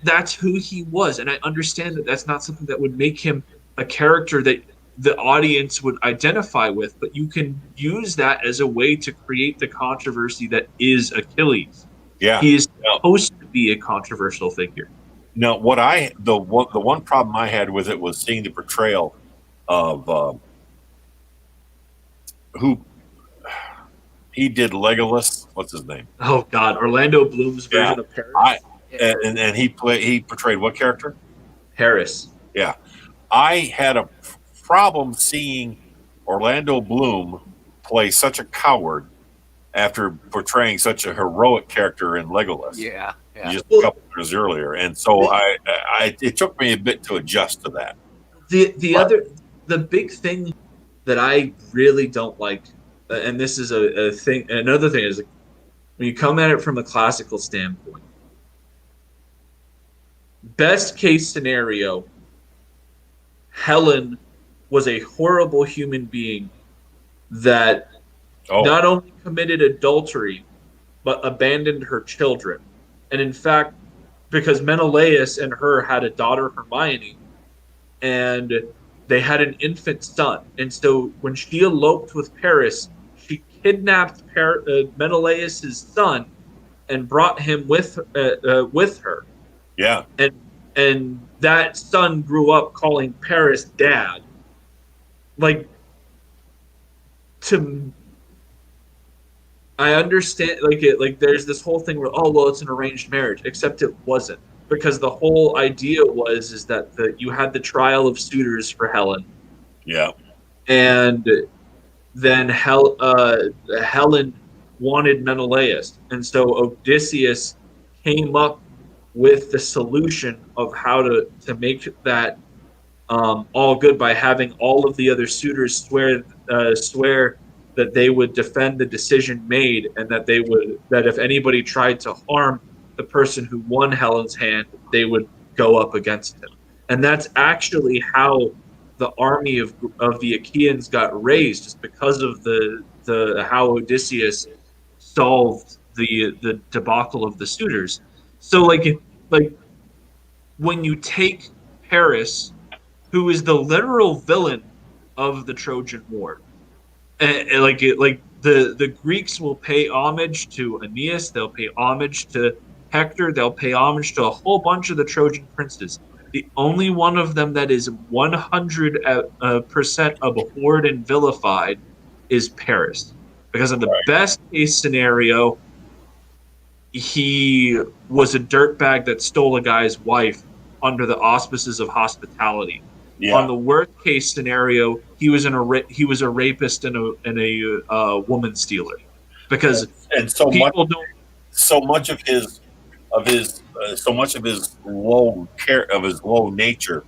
that's who he was. And I understand that that's not something that would make him a character that the audience would identify with, but you can use that as a way to create the controversy that is Achilles. Yeah. He is supposed to be a controversial figure. Now, the one problem I had with it was seeing the portrayal of who he did Legolas. What's his name? Oh God, Orlando Bloom's version of Paris. And he portrayed what character? Paris. Yeah, I had a problem seeing Orlando Bloom play such a coward after portraying such a heroic character in Legolas. Yeah. Just a couple years earlier, and so it took me a bit to adjust to that. The big thing that I really don't like, and this is a thing. Another thing is, when you come at it from a classical standpoint, best case scenario, Helen was a horrible human being that not only committed adultery, but abandoned her children. And in fact, because Menelaus and her had a daughter, Hermione, and they had an infant son. And so when she eloped with Paris, she kidnapped Menelaus' son and brought him with her. Yeah. And that son grew up calling Paris dad. I understand, there's this whole thing where, it's an arranged marriage, except it wasn't, because the whole idea is that you had the trial of suitors for Helen. Yeah. And then Helen wanted Menelaus, and so Odysseus came up with the solution of how to make that all good by having all of the other suitors swear that they would defend the decision made, and that if anybody tried to harm the person who won Helen's hand, they would go up against him. And that's actually how the army of the Achaeans got raised just because of the how Odysseus solved the debacle of the suitors. So like when you take Paris, who is the literal villain of the Trojan War, and like the Greeks will pay homage to Aeneas, they'll pay homage to Hector, they'll pay homage to a whole bunch of the Trojan princes. The only one of them that is 100% abhorred and vilified is Paris, because in the best case scenario, he was a dirtbag that stole a guy's wife under the auspices of hospitality. Yeah. On the worst case scenario, he was a rapist and a woman stealer, because and so people much of his low nature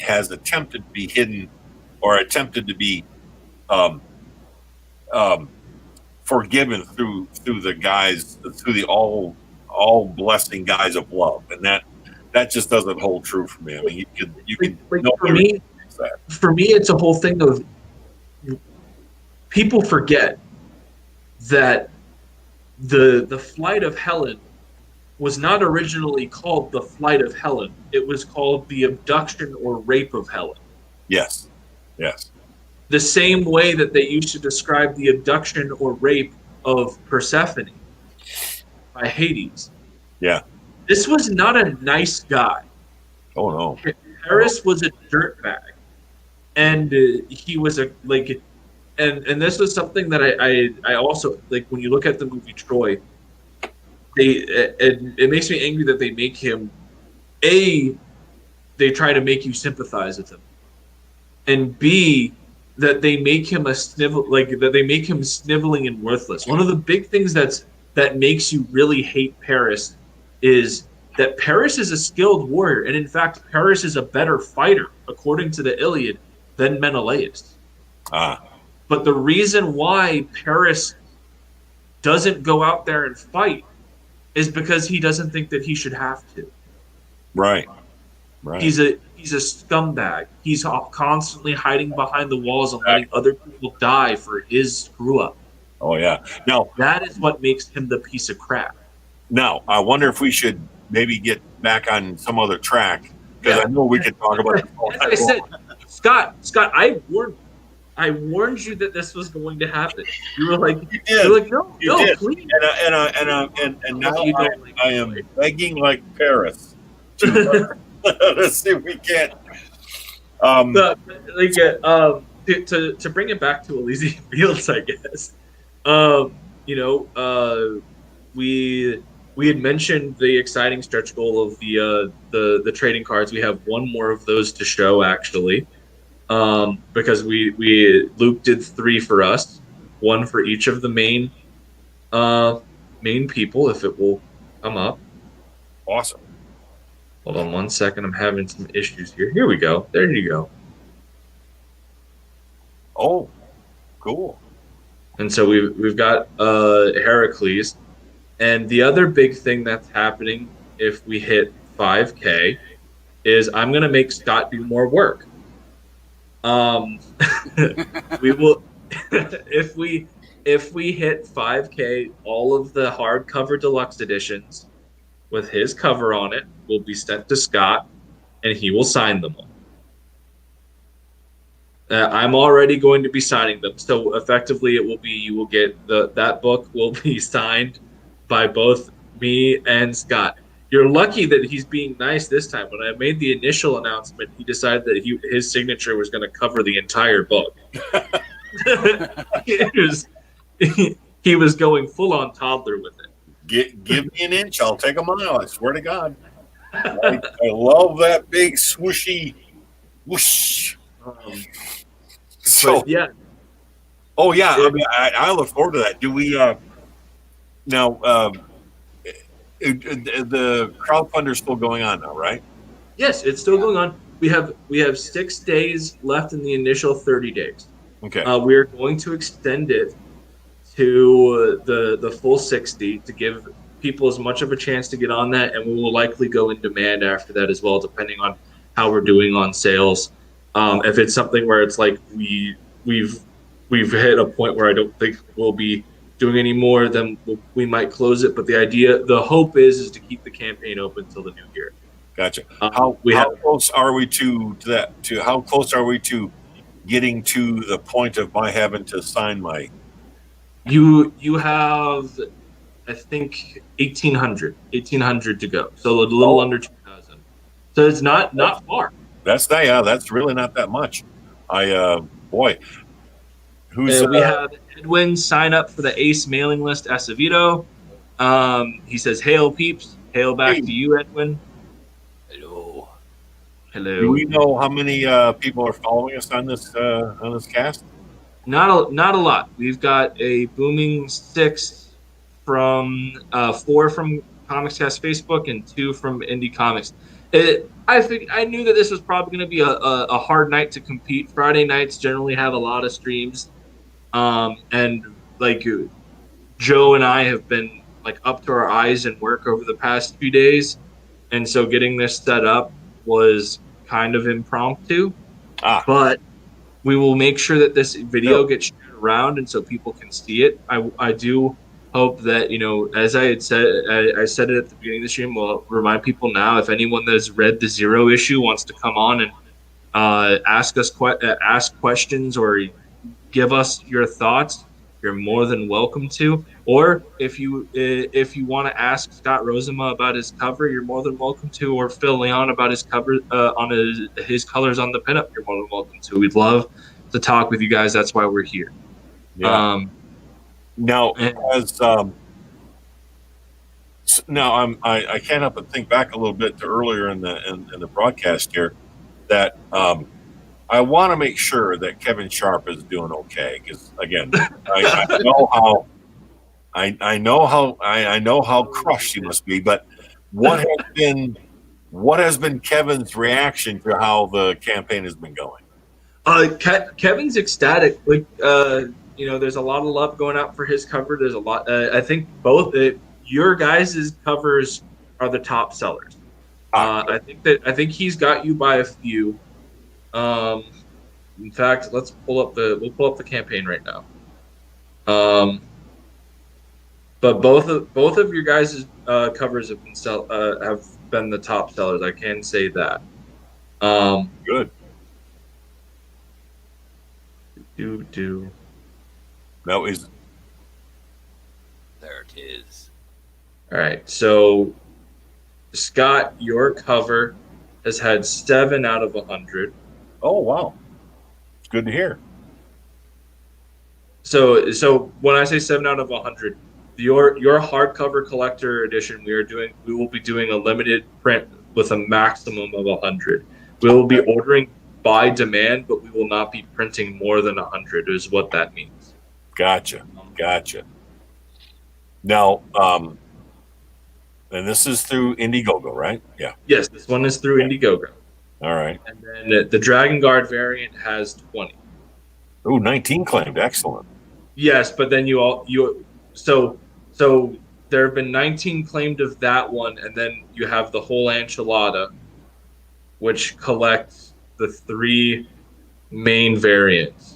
has attempted to be hidden, or attempted to be forgiven through the all blessing guise of love, and that just doesn't hold true for me. I mean, you can for me, it's a whole thing of people forget that the flight of Helen was not originally called the flight of Helen. It was called the abduction or rape of Helen. Yes. The same way that they used to describe the abduction or rape of Persephone by Hades. Yeah. This was not a nice guy. Oh no. Paris was a dirtbag, and he was and this was something that I also like when you look at the movie Troy. It makes me angry that they make him they try to make you sympathize with him, and B, that they make him sniveling and worthless. One of the big things that makes you really hate Paris is that Paris is a skilled warrior, and in fact, Paris is a better fighter, according to the Iliad, than Menelaus. But the reason why Paris doesn't go out there and fight is because he doesn't think that he should have to. Right. He's a scumbag. He's constantly hiding behind the walls and letting other people die for his screw up. Oh yeah. Now that is what makes him the piece of crap. Now I wonder if we should maybe get back on some other track, because I know we could talk about this all As night I said, long. Scott, I warned you that this was going to happen. You were like, no, please. And now I am begging like Paris to see if we can't. To bring it back to Elysian Fields, I guess. We had mentioned the exciting stretch goal of the trading cards. We have one more of those to show, actually. Because Luke did 3 for us, 1 for each of the main people, if it will come up. Awesome. Hold on 1 second. I'm having some issues here. Here we go. There you go. Oh, cool. And so we've got Heracles, and the other big thing that's happening if we hit 5K is I'm gonna make Scott do more work. We will if we hit 5K, all of the hardcover deluxe editions with his cover on it will be sent to Scott, and he will sign them all. I'm already going to be signing them, so effectively you will get that book will be signed by both me and Scott. You're lucky that he's being nice this time. When I made the initial announcement, he decided that his signature was going to cover the entire book. He was going full on toddler with it. Give me an inch, I'll take a mile. I swear to God. I love that big swooshy whoosh. Yeah. Oh yeah. I look forward to that. Do we? Now, the crowdfunder is still going on now, right? Yes, it's still going on. We have 6 days left in the initial 30 days. Okay. We're going to extend it to the full 60 to give people as much of a chance to get on that, and we will likely go in demand after that as well, depending on how we're doing on sales. If it's something where it's like we've hit a point where I don't think we'll be doing any more, then we might close it. But the hope is to keep the campaign open until the new year. Gotcha. How close are we to that? To how close are we to getting to the point of my having to sign my? You have, I think, 1,800 to go. So a little under 2,000. So it's not far. That's really not that much. Boy, who's we have Edwin sign up for the Ace mailing list Acevedo. He says, "Hail peeps, hail back to you, Edwin." Hello. Hello. Do we know how many people are following us on this cast? Not a lot. We've got a booming 6 from 4 from Comics Cast Facebook and 2 from Indie Comics. I knew that this was probably going to be a hard night to compete. Friday nights generally have a lot of streams, and like Joe and I have been like up to our eyes in work over the past few days, and so getting this set up was kind of impromptu. But we will make sure that this video gets shared around, and so people can see it. I do hope that, as I said it at the beginning of the stream, we'll remind people now, if anyone that has read the Zero issue wants to come on and ask questions or give us your thoughts, you're more than welcome to. Or if you want to ask Scott Rosema about his cover, you're more than welcome to. Or Phil Leon about his cover on his colors on the pinup, you're more than welcome to. We'd love to talk with you guys. That's why we're here. Yeah. Now, I can't help but think back a little bit to earlier in the broadcast here that I want to make sure that Kevin Sharp is doing okay, because again, I know how crushed he must be. But what has been Kevin's reaction to how the campaign has been going? Kevin's ecstatic. There's a lot of love going out for his cover. There's a lot. I think both your guys' covers are the top sellers. I think he's got you by a few. In fact, we'll pull up the campaign right now. But both of your guys' covers have been the top sellers. I can say that. Good. That is. There it is. All right. So, Scott, your cover has had 7 out of 100. Oh, wow. It's good to hear. So when I say 7 out of 100, your hardcover collector edition, we will be doing a limited print with a maximum of 100. We will be ordering by demand, but we will not be printing more than 100 is what that means. Gotcha. Now, and this is through Indiegogo, right? Yeah. Yes, this one is through Indiegogo. All right. And then the Dragon Guard variant has 20. Ooh, 19 claimed. Excellent. Yes, but then so there have been 19 claimed of that one, and then you have the whole enchilada, which collects the 3 main variants.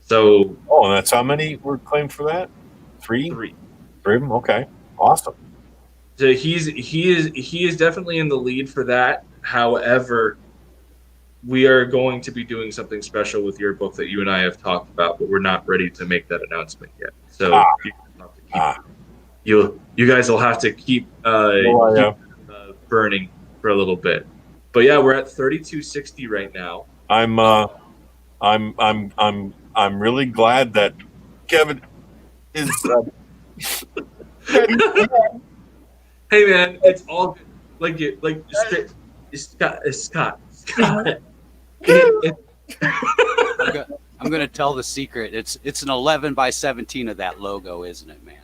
So, and that's how many were claimed for that? 3? 3 of them. Okay, awesome. So he is definitely in the lead for that. However, we are going to be doing something special with your book that you and I have talked about, but we're not ready to make that announcement yet. So you guys will have to keep burning for a little bit. But yeah, we're at 3260 right now. I'm really glad that Kevin is. Hey man, it's all good. Scott. I'm gonna tell the secret. It's an 11x17 of that logo, isn't it, man?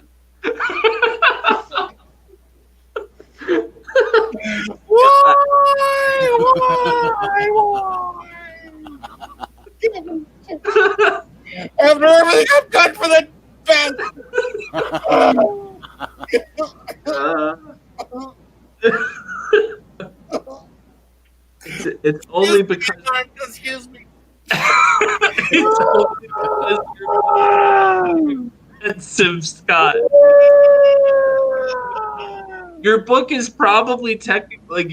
Why? After everything I've done for the band. it's only because Excuse me. it's only because you're expensive, Scott. Your book is probably technically like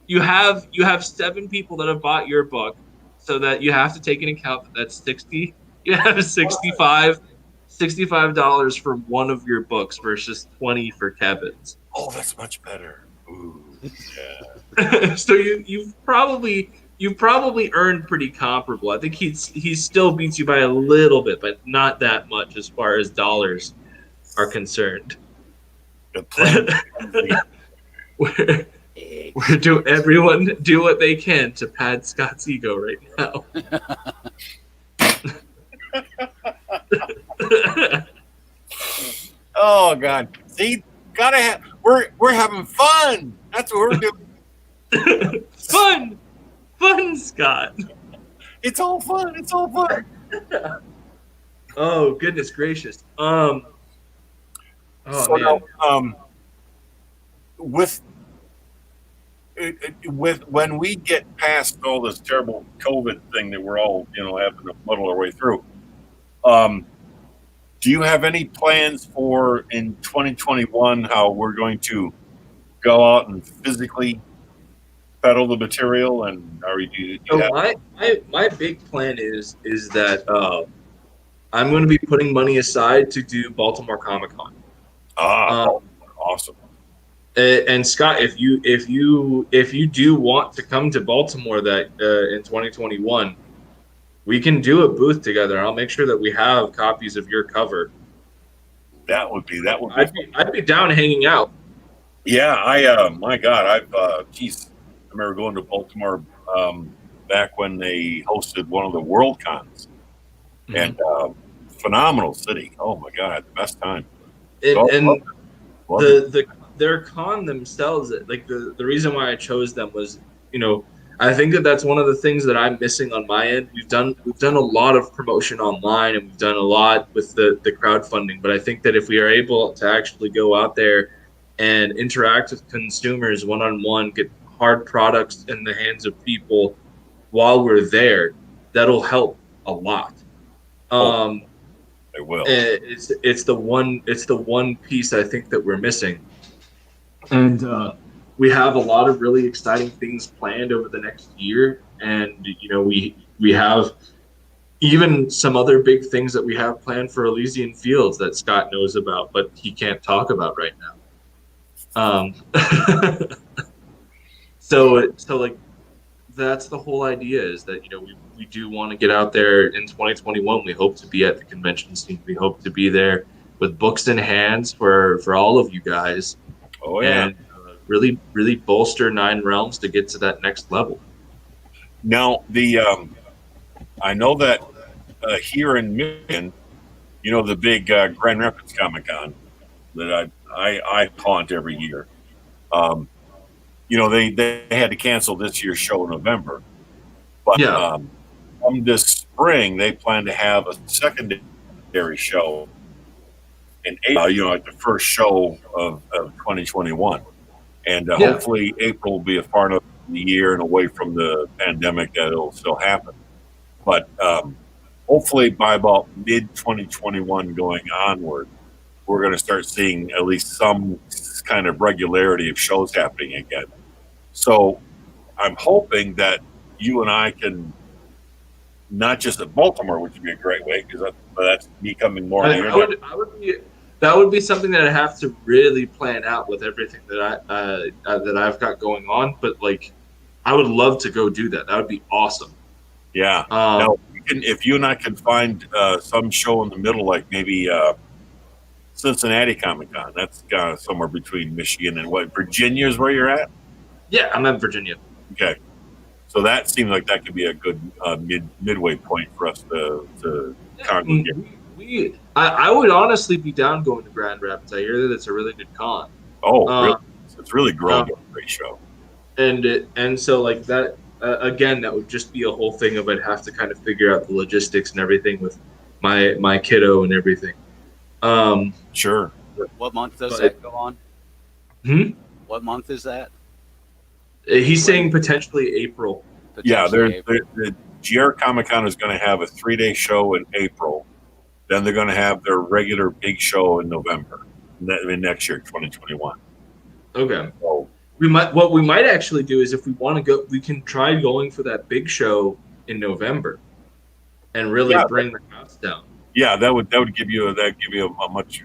you have 7 people that have bought your book, so that you have to take into account that that's 60. You have $65 for one of your books versus 20 for Kevin's. Oh, that's much better. Ooh, yeah. So you've probably earned pretty comparable. I think he still beats you by a little bit, but not that much as far as dollars are concerned. The plan. We're do everyone do what they can to pad Scott's ego right now. Oh God! See, gotta have. We're having fun. That's what we're doing. Fun, Scott. It's all fun. It's all fun. Oh goodness gracious. Oh So man. now, with when we get past all this terrible COVID thing that we're all having to muddle our way through, do you have any plans for in 2021 how we're going to go out and physically peddle the material? And are you? So my big plan is that I'm going to be putting money aside to do Baltimore Comic Con. Awesome. And Scott, if you do want to come to Baltimore that in 2021, we can do a booth together. I'll make sure that we have copies of your cover. That would be. I'd be down hanging out. Yeah, my God, I remember going to Baltimore back when they hosted one of the World Cons, and phenomenal city. Oh my God, the best time. And their con themselves, like the reason why I chose them was, I think that's one of the things that I'm missing on my end. We've done a lot of promotion online, and we've done a lot with the crowdfunding. But I think that if we are able to actually go out there and interact with consumers one-on-one, get hard products in the hands of people while we're there, that'll help a lot. It will. It's the one piece I think that we're missing, and we have a lot of really exciting things planned over the next year, and we have even some other big things that we have planned for Elysian Fields that Scott knows about, but he can't talk about right now. So like that's the whole idea, is that we do want to get out there in 2021. We hope to be at the convention scene. We hope to be there with books in hands for all of you guys. Oh yeah. And really bolster Nine Realms to get to that next level. Now I know that here in Michigan, the big Grand Rapids Comic Con that I haunt every year. They had to cancel this year's show in November, but from this spring they plan to have a secondary show in April. Like the first show of 2021, and hopefully April will be a part of the year and away from the pandemic that it'll still happen. But hopefully by about mid 2021 going onward, we're going to start seeing at least some kind of regularity of shows happening again. So I'm hoping that you and I can, not just at Baltimore, which would be a great way, because that's becoming more. That would be something that I have to really plan out with everything that I've got going on. But like, I would love to go do that. That would be awesome. Yeah. Now, if you and I can find some show in the middle, like maybe Cincinnati Comic Con, that's kind of somewhere between Michigan and Virginia is where you're at? Yeah, I'm in Virginia. Okay. So that seems like that could be a good midway point for us to congregate. I would honestly be down going to Grand Rapids. I hear that it's a really good con. Oh, really? It's really grown to a great show. And so like that again, that would just be a whole thing of I'd have to kind of figure out the logistics and everything with my kiddo and everything. Sure. What month does that go on? Hmm? What month is that? He's saying potentially April. Yeah, Potentially the GR Comic Con is going to have a 3-day show in April. Then they're going to have their regular big show in November, next year, 2021. Okay. So, What we might actually do is if we want to go, we can try going for that big show in November, and really bring the house down. yeah, that would give you a much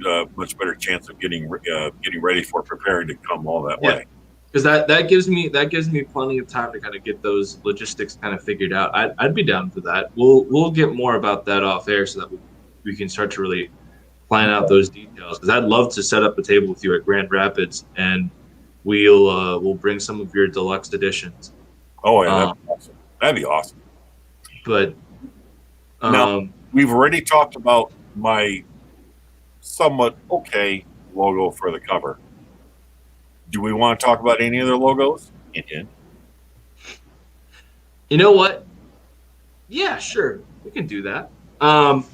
better chance of getting ready for preparing to come all that way. Because that gives me plenty of time to kind of get those logistics kind of figured out. I'd be down for that. We'll get more about that off air so that we can start to really plan out those details. Because I'd love to set up a table with you at Grand Rapids, and we'll bring some of your deluxe editions. Oh yeah, that'd be awesome. But now we've already talked about my somewhat okay logo for the cover. Do we want to talk about any other logos? You know what? Yeah, sure, we can do that. Do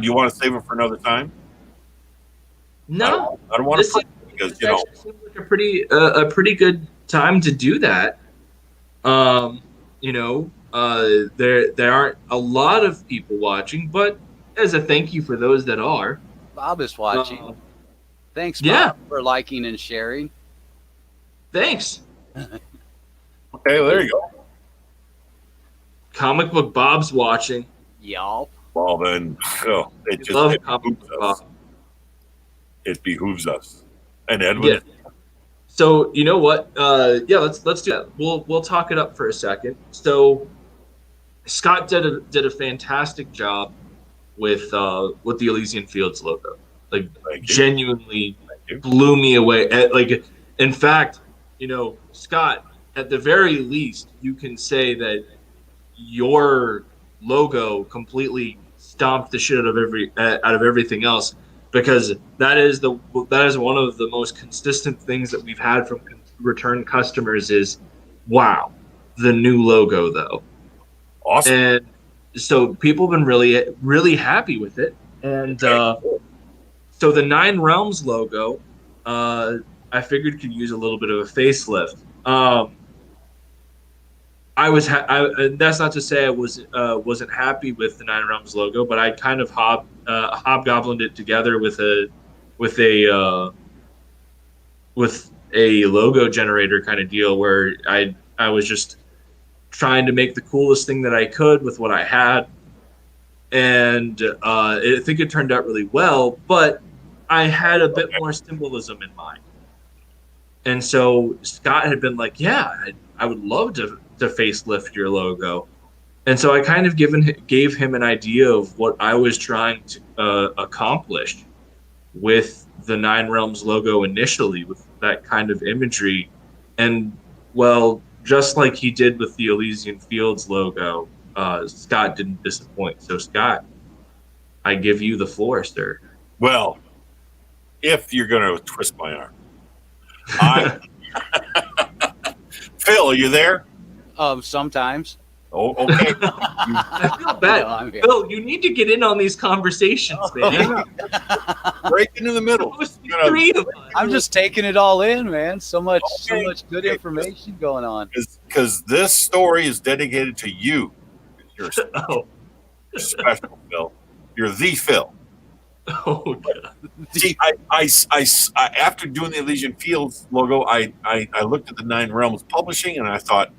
you want to save it for another time? No, I don't want to put it because seems like a pretty good time to do that. There aren't a lot of people watching, but as a thank you for those that are, Bob is watching. Thanks, Bob, for liking and sharing. Thanks. Okay, there you go. Comic Book Bob's watching. Y'all. Well, then, it behooves us. And Edwin. Yeah. So you know what? Let's do that. We'll talk it up for a second. So Scott did a fantastic job with the Elysian Fields logo. Like, genuinely blew me away. In fact, Scott, at the very least, you can say that your logo completely stomped the shit out of everything else, because that is one of the most consistent things that we've had from return customers is, wow, the new logo though. Awesome. And so people have been really, really happy with it. And so the Nine Realms logo, I figured could use a little bit of a facelift. That's not to say I wasn't happy with the Nine Realms logo, but I kind of hobgoblined it together with a logo generator kind of deal, where I was just trying to make the coolest thing that I could with what I had, and I think it turned out really well. But I had a bit more symbolism in mind, and so Scott had been like, "Yeah, I would love to facelift your logo," and so I kind of gave him an idea of what I was trying to accomplish with the Nine Realms logo initially, with that kind of imagery, and well, just like he did with the Elysian Fields logo, Scott didn't disappoint. So Scott, I give you the floor, sir. Well, if you're going to twist my arm, Phil, are you there? Sometimes. Oh, okay. I feel bad. Phil, you need to get in on these conversations, man. Right into the middle. I'm just taking it all in, man. So much good information going on. Because this story is dedicated to you. You're special, Phil. You're the Phil. Oh, God. See, I after doing the Elysian Fields logo, I looked at the Nine Realms Publishing, and I thought,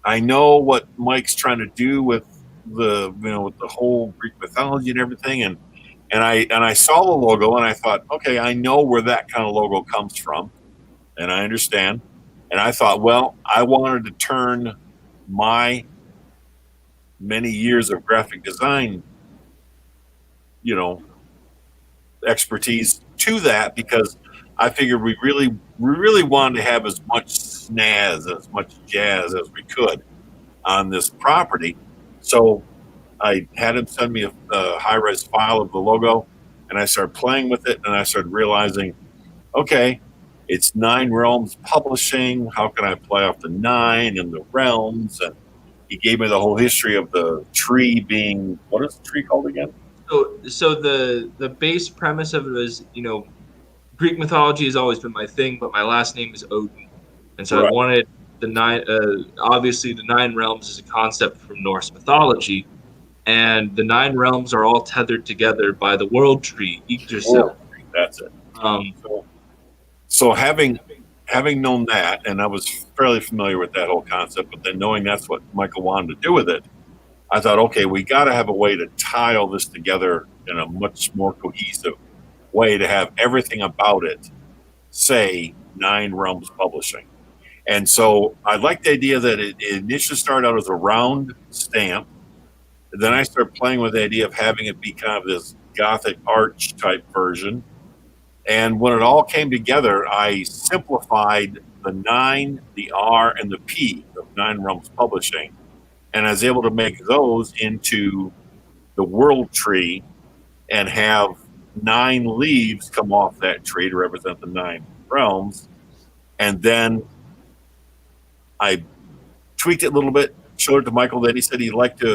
I know what Mike's trying to do with with the whole Greek mythology and everything, and I saw the logo, and I thought, okay, I know where that kind of logo comes from, and I understand, and I thought, well, I wanted to turn my many years of graphic design, expertise to that, because I figured we really wanted to have as much snazz, as much jazz as we could on this property. So I had him send me a high-res file of the logo, and I started playing with it, and I started realizing, okay, it's Nine Realms Publishing. How can I play off the nine and the realms? And he gave me the whole history of the tree being, what is the tree called again? So the base premise of it is, Greek mythology has always been my thing, but my last name is Odin, and so right. the nine. Obviously, the nine realms is a concept from Norse mythology, and the nine realms are all tethered together by the world tree, Yggdrasil. That's it. Um, So having known that, and I was fairly familiar with that whole concept, but then knowing that's what Michael wanted to do with it, I thought, okay, we got to have a way to tie all this together in a much more cohesive way to have everything about it say Nine Realms Publishing. And so I liked the idea that it initially started out as a round stamp. Then I started playing with the idea of having it be kind of this Gothic arch type version. And when it all came together, I simplified the 9, the R, and the P of Nine Realms Publishing. And I was able to make those into the world tree and have 9 leaves come off that tree to represent the 9 realms. And then I tweaked it a little bit, showed it to Michael that he said he wanted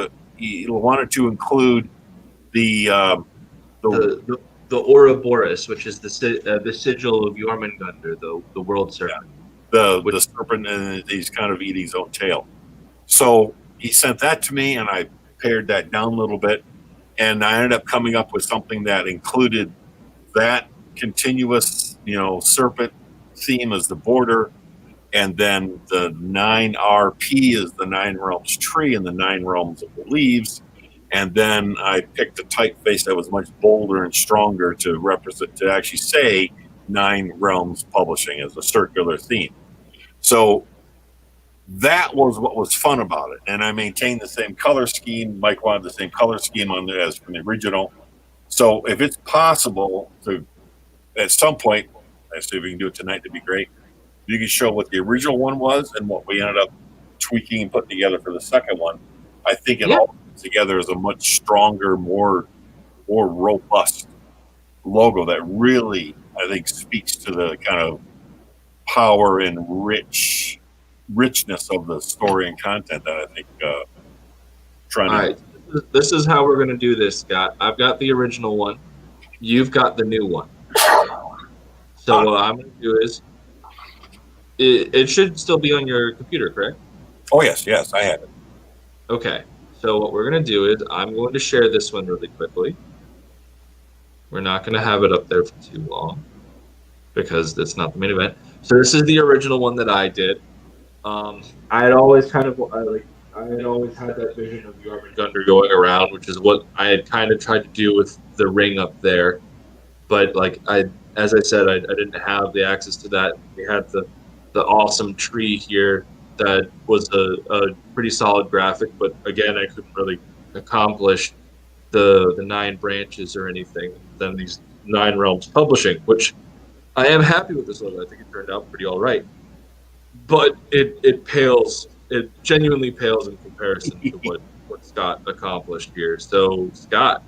to include the Ouroboros, which is the sigil of Jormungandr, the world serpent. The serpent, and he's kind of eating his own tail. So he sent that to me, and I pared that down a little bit, and I ended up coming up with something that included that continuous, serpent theme as the border, and then the 9RP is the 9 realms tree and the 9 realms of the leaves. And then I picked a typeface that was much bolder and stronger to actually say 9 Realms Publishing as a circular theme. So that was what was fun about it. And I maintained the same color scheme. Mike wanted the same color scheme on there as from the original. So if it's possible to, at some point, I see if we can do it tonight, that'd be great. You can show what the original one was and what we ended up tweaking and putting together for the second one. I think it all together is a much stronger, more robust logo that really, I think, speaks to the kind of power and richness of the story and content that I think trying to. All right, this is how we're going to do this, Scott. I've got the original one. You've got the new one. So what I'm going to do is, it should still be on your computer, correct? Oh, yes, I have it. Okay. So what we're going to do is I'm going to share this one really quickly. We're not going to have it up there for too long because it's not the main event. So this is the original one that I did. I had always had that vision of Jormungandr going around, which is what I had kind of tried to do with the ring up there. But as I said, I didn't have the access to that. We had the awesome tree here that was a pretty solid graphic, but again, I couldn't really accomplish the 9 branches or anything. Then these 9 Realms Publishing, which I am happy with this logo. I think it turned out pretty all right, but it genuinely pales in comparison to what Scott accomplished here. So Scott,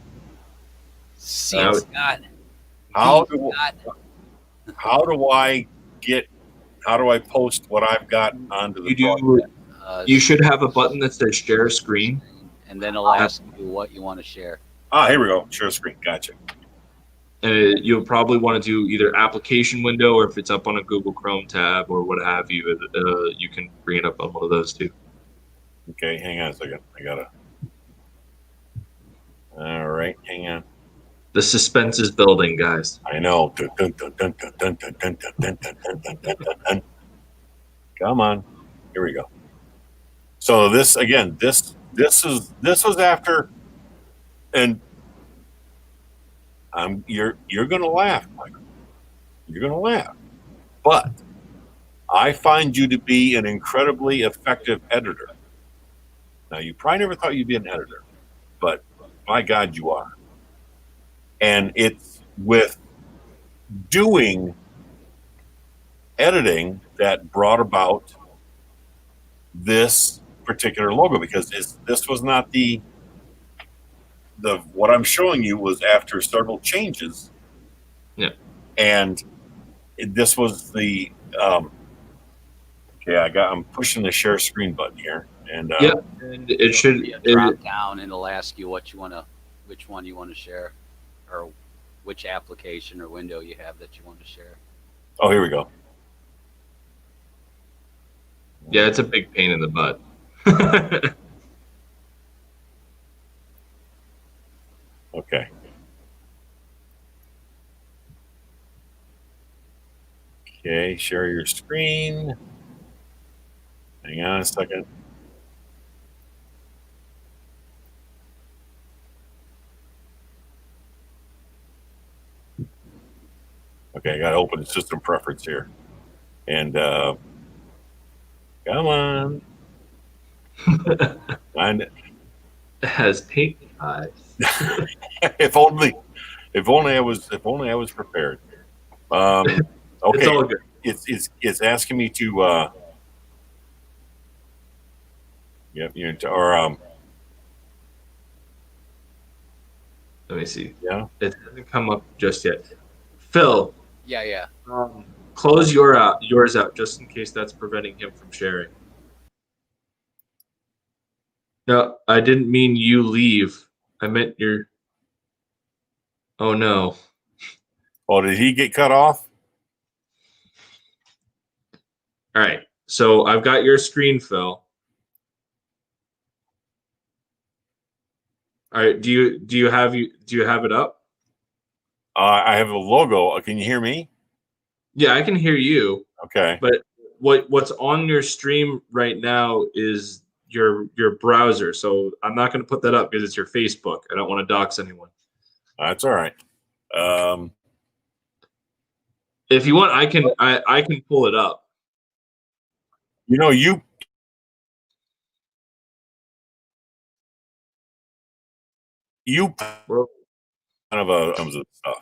how do I post what I've got onto the broadcast? You should have a button that says share screen. And then it'll ask you what you want to share. Here we go. Share screen. Gotcha. And you'll probably want to do either application window, or if it's up on a Google Chrome tab or what have you, you can bring it up on one of those too. Okay, hang on a second. All right, hang on. The suspense is building, guys. I know. Come on. Here we go. So this was after, and you're gonna laugh, Michael. You're gonna laugh. But I find you to be an incredibly effective editor. Now, you probably never thought you'd be an editor, but my God, you are. And it's with doing editing that brought about this particular logo, because this was not the what I'm showing you was after several changes. Yeah. And this was the I'm pushing the share screen button here, and and it should drop down, and it'll ask you which one you want to share, or which application or window you have that you want to share. Oh, here we go. Yeah, it's a big pain in the butt. Okay. Okay, share your screen. Hang on a second. Okay, I got to open the system preference here. And come on. It has pink eyes. if only I was prepared. Okay. It's all good. It's asking me to or Let me see. yeah. It hasn't come up just yet. Phil, Yeah. close yours out just in case that's preventing him from sharing. No, I didn't mean you leave. I meant your. Oh no. Oh, did he get cut off? All right. So I've got your screen, Phil. All right. Do you have it up? I have a logo. Can you hear me? Yeah, I can hear you. Okay. But what's on your stream right now is your browser. So I'm not going to put that up because it's your Facebook. I don't want to dox anyone. That's all right. If you want, I can pull it up. You know, you Well, kind of stuff.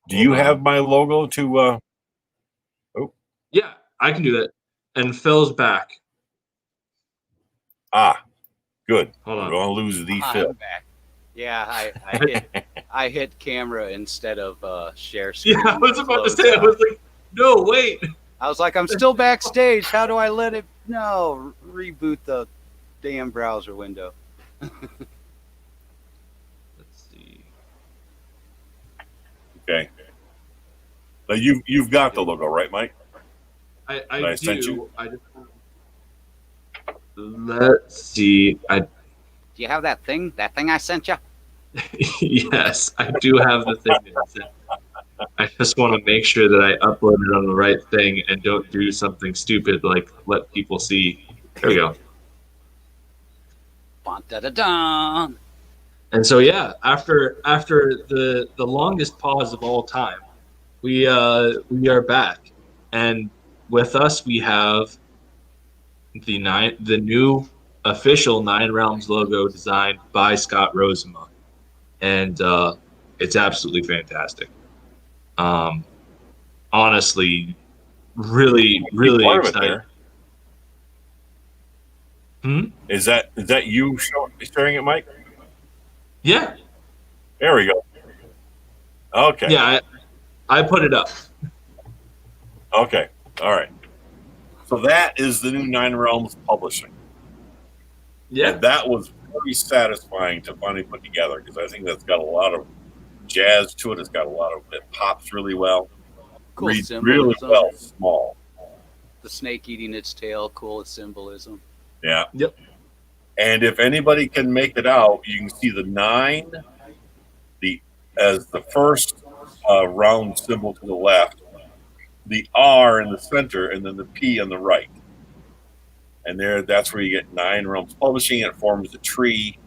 Do you have my logo to yeah, I can do that. And Phil's back. Good. Hold on. We're gonna lose the Phil. I'm back. Yeah, I hit camera instead of share Yeah, screen. I was about to say. I was like, no, wait. I was like, I'm still backstage. How do I let it? No, reboot the damn browser window. Let's see. Okay. Now you've got the logo, right, Mike? I do. Sent you? Let's see. Do you have that thing? That thing I sent you? Yes, I do have the thing. I just want to make sure that I upload it on the right thing and don't do something stupid like let people see. There we go. Dun-da-da-dun. And so yeah, after the longest pause of all time, we are back, and with us we have the new official Nine Realms logo designed by Scott Rosema, and it's absolutely fantastic. Honestly, really excited. Is that you sharing it, Mike? Yeah. There we go. Okay. Yeah, I put it up. Okay. All right. So that is the new Nine Realms publishing. Yeah. And that was very satisfying to finally put together because I think that's got a lot of jazz to it. It's got a lot of it pops really well. Cool Reads symbolism. really well, small. The snake eating its tail, cool symbolism. Yeah. Yep. And if anybody can make it out, you can see the 9 as the first round symbol to the left, the R in the center, and then the P on the right. And that's where you get Nine Realms Publishing. It forms the tree,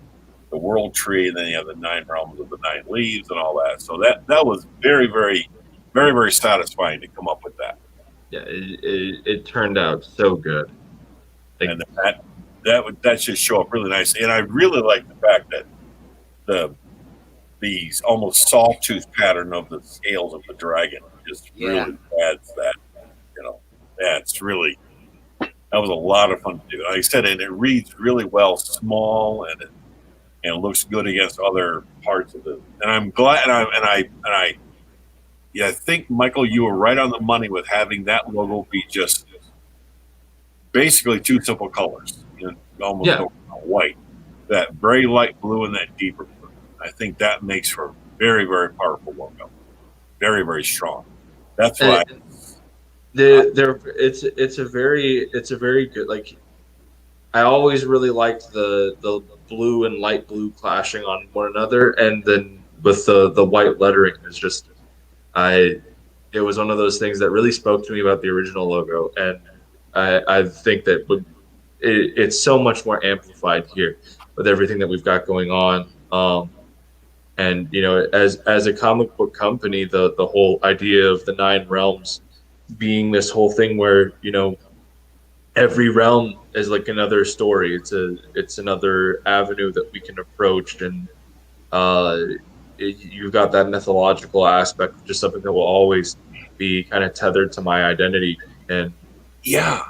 the world tree, and then you have the 9 realms of the 9 leaves and all that. So that was very, very, very, very satisfying to come up with that. Yeah, it turned out so good. And that should show up really nice. And I really like the fact that these almost sawtooth pattern of the scales of the dragon just really adds that. That's really, that was a lot of fun to do. Like I said, and it reads really well, small, and it looks good against other parts of it. And I'm glad. I think Michael, you were right on the money with having that logo be just basically 2 simple colors, almost no white, that very light blue and that deeper blue. I think that makes for a very, very powerful logo. very, very strong. That's why. It's a very good, like, I always really liked the blue and light blue clashing on one another, and then with the white lettering is just I it was one of those things that really spoke to me about the original logo, and I think that it's so much more amplified here with everything that we've got going on. And as a comic book company, the whole idea of the Nine Realms being this whole thing where every realm is like another story. It's another avenue that we can approach, and you've got that mythological aspect, just something that will always be kind of tethered to my identity. And yeah,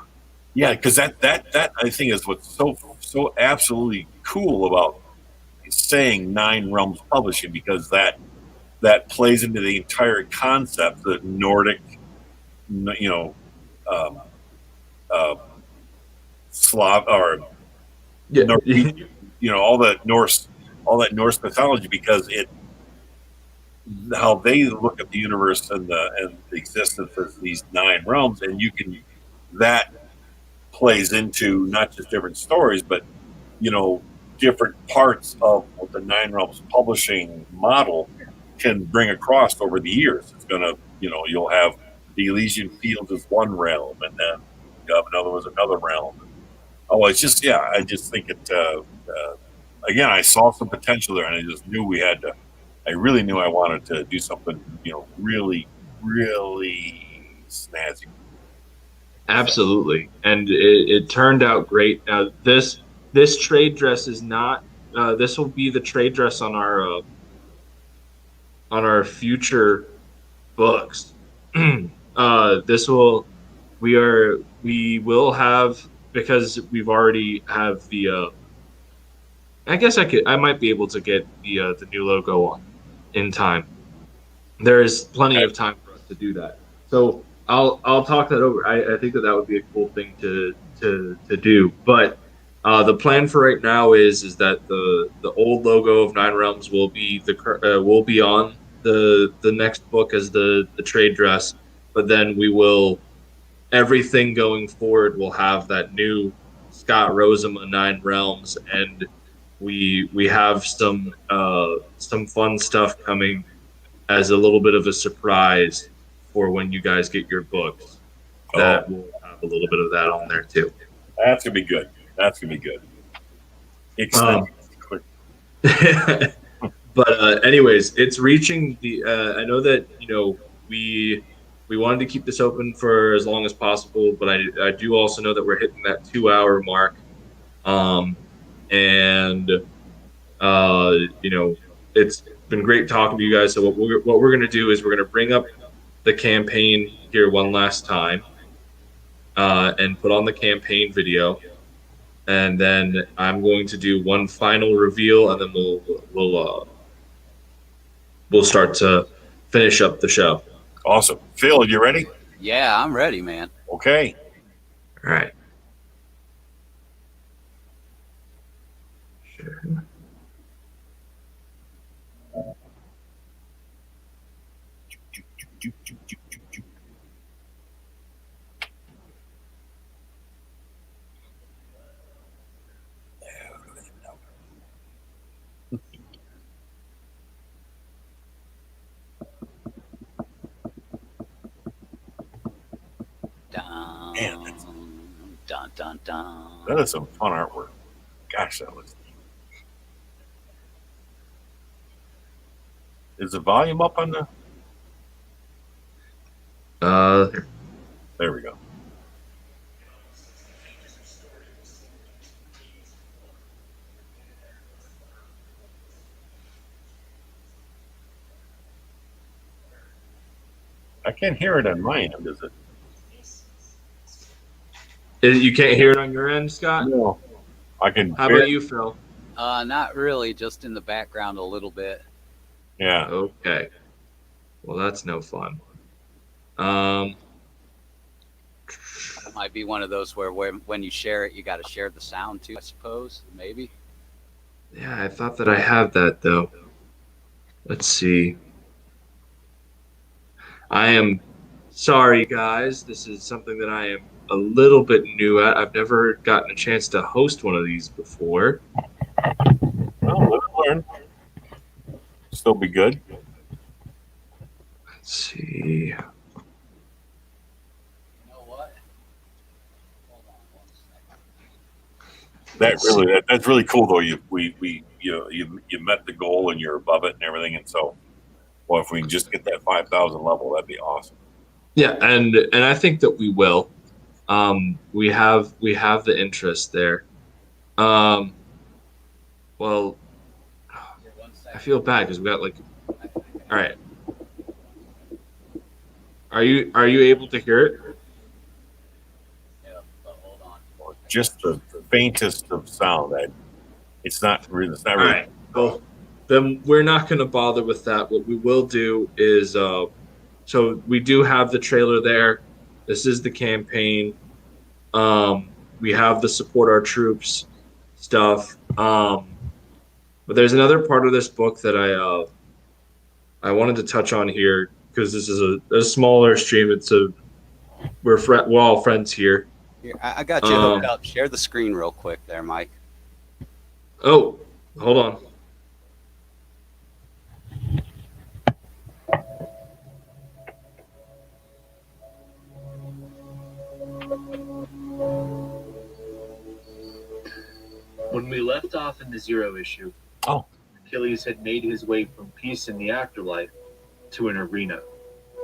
because that I think is what's so absolutely cool about saying Nine Realms Publishing, because that plays into the entire concept, the Nordic, Slav, or yeah, Norwegian, all that Norse mythology, because how they look at the universe and the existence of these nine realms, and that plays into not just different stories, but different parts of what the Nine Realms publishing model can bring across over the years. It's gonna, you'll have the Elysian Fields as one realm, and then you have another realm. Oh, it's just, I just think it. Again, I saw some potential there, and I just knew we had to. I really knew I wanted to do something, really, really snazzy. absolutely. And it turned out great. Now this trade dress is not. This will be the trade dress on our future books. This will we will have, because we've already have the. I guess I might be able to get the new logo on in time. There is plenty of time for us to do that. So I'll talk that over. I think that would be a cool thing to do. But the plan for right now is that the old logo of Nine Realms will be will be on the next book as the trade dress, but then everything going forward will have that new Scott Rosema Nine Realms, and we have some fun stuff coming as a little bit of a surprise for when you guys get your books. That will have a little bit of that on there too. That's gonna be good. Excellent. But anyways, it's reaching the. I know that we wanted to keep this open for as long as possible, but I do also know that we're hitting that 2-hour mark. And it's been great talking to you guys. So what we're going to do is we're going to bring up the campaign here one last time, and put on the campaign video, and then I'm going to do one final reveal, and then we'll start to finish up the show. Awesome. Phil, you ready? Yeah, I'm ready, man. Okay. All right. Sure. Man, Dun, dun, dun. that is some fun artwork. Gosh, that was. Is the volume up on the? There we go. I can't hear it on my end, is it? You can't hear it on your end, Scott? No. I can. How about you, Phil? Not really, just in the background a little bit. Yeah. Okay. Well, that's no fun. It might be one of those where when you share it, you got to share the sound too, I suppose. Maybe. Yeah, I thought that I had that, though. Let's see. I am sorry, guys. This is something that I am a little bit new at. I've never gotten a chance to host one of these before. Well, let's learn. Still be good. Let's see. You know what? Hold on one second. That's really cool though. You met the goal and you're above it and everything, and so well, if we can just get that 5,000 level, that'd be awesome. Yeah, and I think that we will. We have the interest there. Well, Here, one I second. feel bad because we got like. All right. Are you able to hear it? Yeah, but hold on. Just the faintest of sound. It's not really. All right. Well, then we're not going to bother with that. What we will do is, so we do have the trailer there. This is the campaign. We have the support our troops stuff. But there's another part of this book that I wanted to touch on here because this is a smaller stream. We're all friends here. Here, I got you hooked up. Share the screen real quick there, Mike. Oh, hold on. When we left off in the Zero issue, Achilles had made his way from peace in the afterlife to an arena,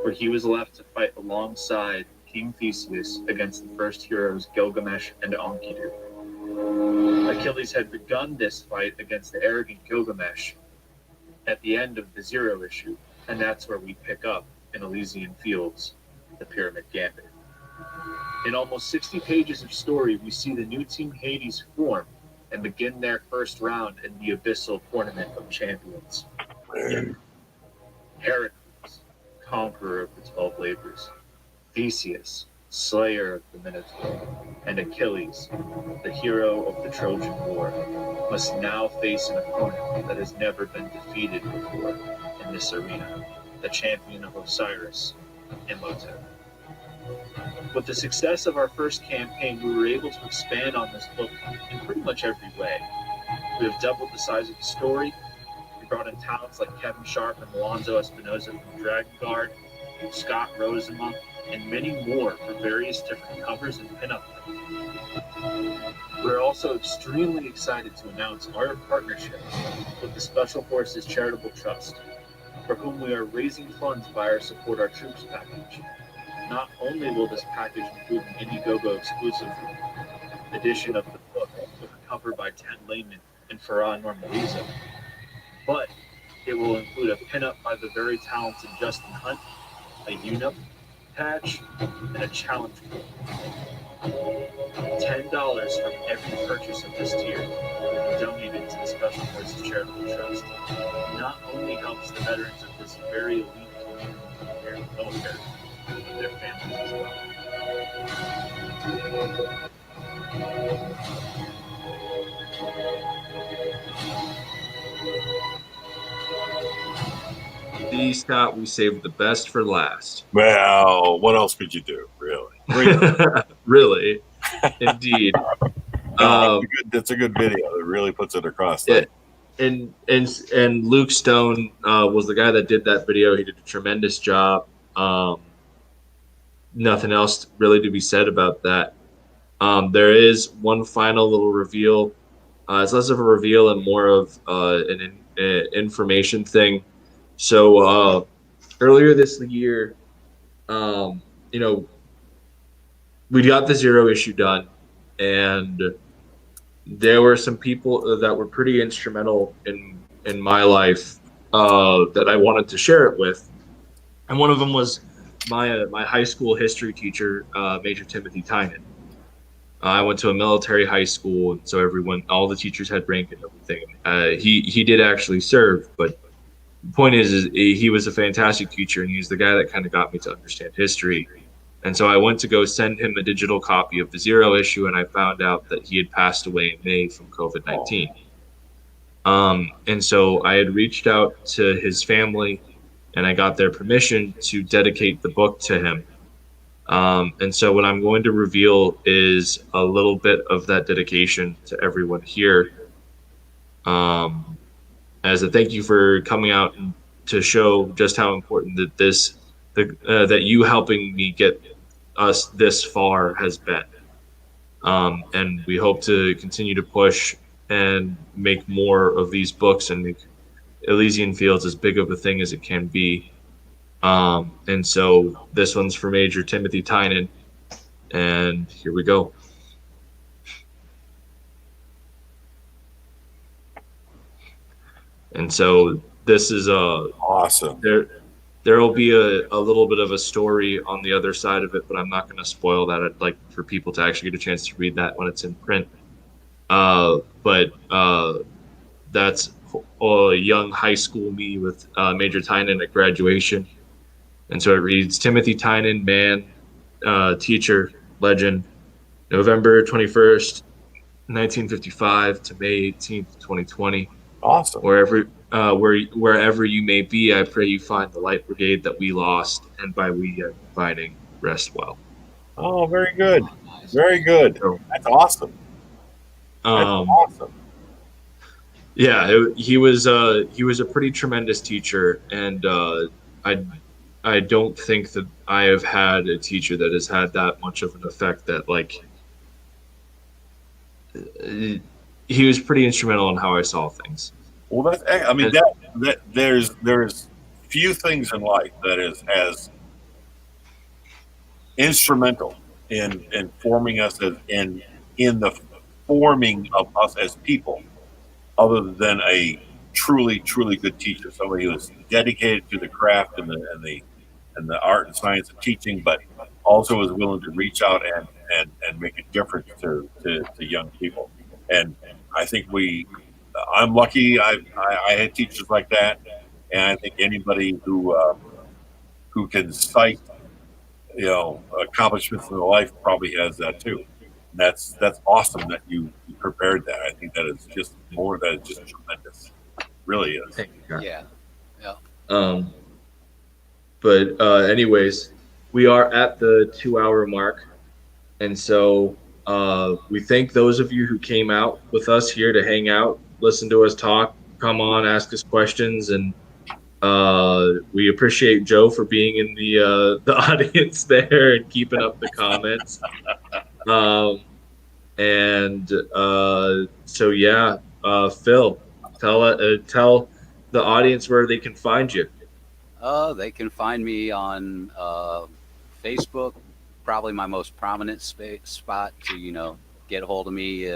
where he was left to fight alongside King Theseus against the first heroes Gilgamesh and Enkidu. Achilles had begun this fight against the arrogant Gilgamesh at the end of the Zero issue, and that's where we pick up in Elysian Fields, the Pyramid Gambit. In almost 60 pages of story, we see the new Team Hades form and begin their first round in the Abyssal Tournament of Champions. Heracles, conqueror of the 12 labors, Theseus, slayer of the Minotaur, and Achilles, the hero of the Trojan War, must now face an opponent that has never been defeated before in this arena, the champion of Osiris, Imhotep. With the success of our first campaign, we were able to expand on this book in pretty much every way. We have doubled the size of the story. We brought in talents like Kevin Sharp and Alonzo Espinosa from Dragon Guard, Scott Rosema, and many more for various different covers and pinup. We're also extremely excited to announce our partnership with the Special Forces Charitable Trust, for whom we are raising funds via our Support Our Troops package. Not only will this package include an Indiegogo exclusive edition of the book with a cover by Ted Lehman and Farah Normaliza, but it will include a pinup by the very talented Justin Hunt, a UNUP patch, and a challenge book. $10 from every purchase of this tier will be donated to the Special Forces Charitable Trust. It not only helps the veterans of this very elite community prepare the military, but their families as well. See, Scott, we saved the best for last. Well, what else could you do, really? Really, indeed. That's a good video. It really puts it across. And Luke Stone was the guy that did that video. He did a tremendous job. Nothing else really to be said about that. There is one final little reveal. It's less of a reveal and more of an information thing. So earlier this year, we got the Zero issue done, and there were some people that were pretty instrumental in my life that I wanted to share it with, and one of them was my high school history teacher, Major Timothy Tynan. I went to a military high school, and so all the teachers had rank and everything. He did actually serve, but the point is he was a fantastic teacher, and he's the guy that kind of got me to understand history. And so I went to go send him a digital copy of the Zero issue, and I found out that he had passed away in May from COVID-19. And so I had reached out to his family and I got their permission to dedicate the book to him. And so what I'm going to reveal is a little bit of that dedication to everyone here. As a thank you for coming out and to show just how important that that you helping me get us this far has been. And we hope to continue to push and make more of these books and make Elysian Fields as big of a thing as it can be. And so this one's for Major Timothy Tynan, and here we go. And so this is awesome. There will be a little bit of a story on the other side of it, but I'm not going to spoil that. I'd like for people to actually get a chance to read that when it's in print. But that's a young high school me with Major Tynan at graduation. And so it reads, Timothy Tynan, man, teacher, legend, November 21st, 1955 to May 18th, 2020. Awesome. Wherever you may be, I pray you find the light brigade that we lost, and by we finding, rest well. Oh, very good. Very good. That's awesome. That's awesome. Yeah, he was a pretty tremendous teacher, and I don't think that I have had a teacher that has had that much of an effect. That like he was pretty instrumental in how I saw things. Well, that there's few things in life that is as instrumental in forming us as in the forming of us as people, other than a truly good teacher, somebody who is dedicated to the craft and the art and science of teaching, but also is willing to reach out and make a difference to young people. And I think I'm lucky. I had teachers like that, and I think anybody who can cite accomplishments in their life probably has that too. And that's awesome that you prepared that. I think that is just tremendous. It really is. Thank you. Yeah. But anyways, we are at the 2-hour mark, and so we thank those of you who came out with us here to hang out, listen to us talk, come on, ask us questions, and we appreciate Joe for being in the audience there and keeping up the comments. So yeah, Phil, tell the audience where they can find you. They can find me on Facebook, probably my most prominent spot to get a hold of me,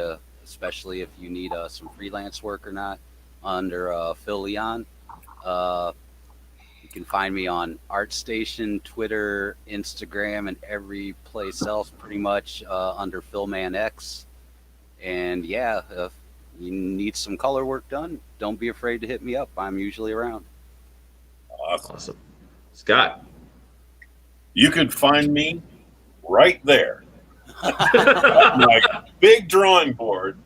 especially if you need some freelance work or not, under Phil Leon. You can find me on ArtStation, Twitter, Instagram, and every place else pretty much under PhilmanX. And yeah, if you need some color work done, don't be afraid to hit me up. I'm usually around. Awesome. Scott. You can find me right there. My big drawing board,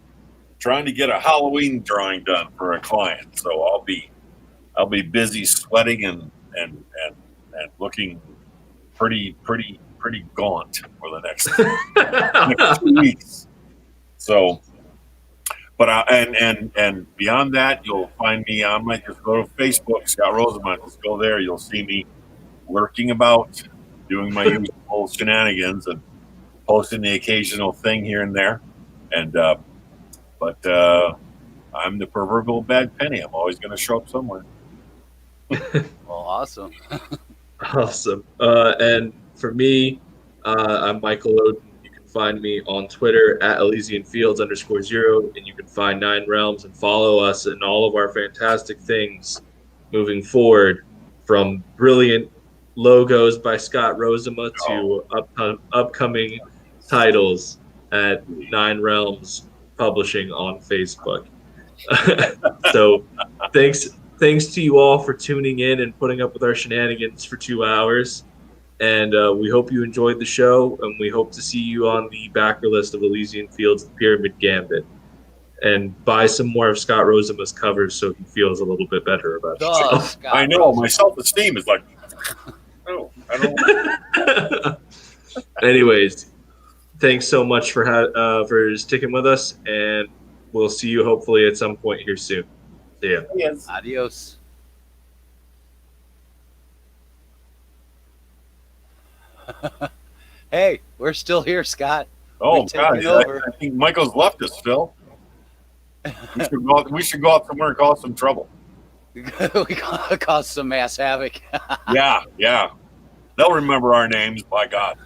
trying to get a Halloween drawing done for a client. So I'll be busy sweating and looking pretty gaunt for the next 2 weeks. So, but and beyond that, you'll find me on just go to Facebook, Scott Rosamond. Just go there. You'll see me lurking about, doing my usual shenanigans and posting the occasional thing here and there. And but I'm the proverbial bad penny. I'm always going to show up somewhere. Well, awesome. Awesome. And for me, I'm Michael Oden. You can find me on Twitter at Elysian Fields _0, and you can find 9 Realms and follow us in all of our fantastic things moving forward, from brilliant logos by Scott Rosema to upcoming titles at 9 Realms Publishing on Facebook. So thanks to you all for tuning in and putting up with our shenanigans for 2 hours. And we hope you enjoyed the show, and we hope to see you on the backer list of Elysian Fields, the Pyramid Gambit. and buy some more of Scott Rosema's covers so he feels a little bit better about himself. Scott I know Rose. my self-esteem is like, oh, I don't. Anyways, thanks so much for sticking with us, and we'll see you hopefully at some point here soon. See ya. Yes. Adios. Hey, we're still here, Scott. Oh We take God, it over. I think Michael's left us, Phil. We should go out somewhere and cause some trouble. We caused some mass havoc. Yeah. They'll remember our names, by God.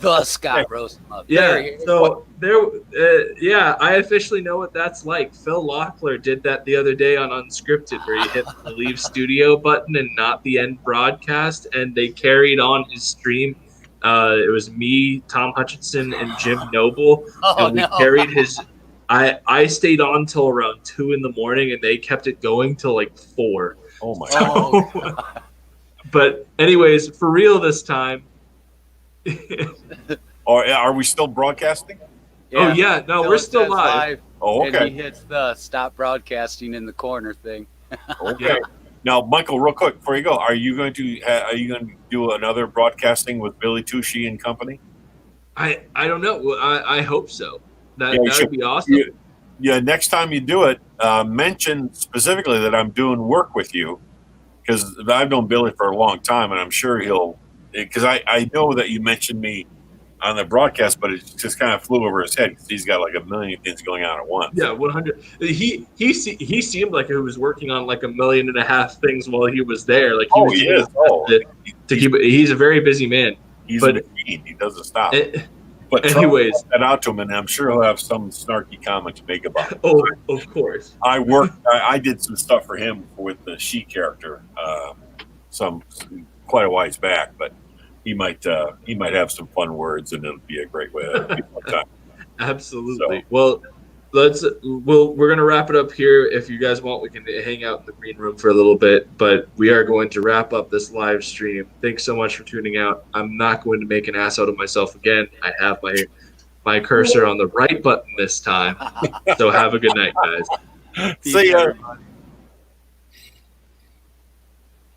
The Scott Rosema. Yeah, so I officially know what that's like. Phil Locklear did that the other day on Unscripted, where he hit the leave studio button and not the end broadcast, and they carried on his stream. It was me, Tom Hutchinson, and Jim Noble, and we carried his. I stayed on till around 2 a.m, and they kept it going till like 4. Oh my God. But anyways, for real this time. Are we still broadcasting? Oh yeah, no, we're still live. Oh, okay. And he hits the stop broadcasting in the corner thing. Okay. Yeah. Now, Michael, real quick before you go, are you going to do another broadcasting with Billy Tushy and company? I don't know. Well, I hope so. That Yeah, you would should. be awesome. Yeah. Next time you do it, mention specifically that I'm doing work with you, because I've known Billy for a long time, and I'm sure he'll. Because I know that you mentioned me on the broadcast, but it just kind of flew over his head because he's got like a million things going on at once. Yeah, 100. He seemed like he was working on like 1.5 million things while he was there. Like he was he is. to keep. He's a very busy man. He's But- a machine. He doesn't stop. But anyways. Trump that out to him, and I'm sure he'll have some snarky comment to make about it. Oh, of course. I did some stuff for him with the She character, quite a while back, but he might have some fun words, and it'll be a great way to be fun time. Absolutely. Well, we're gonna wrap it up here. If you guys want, we can hang out in the green room for a little bit, but we are going to wrap up this live stream. Thanks so much for tuning out. I'm not going to make an ass out of myself again. I have my cursor on the right button this time. So have a good night, guys. See ya. Everybody.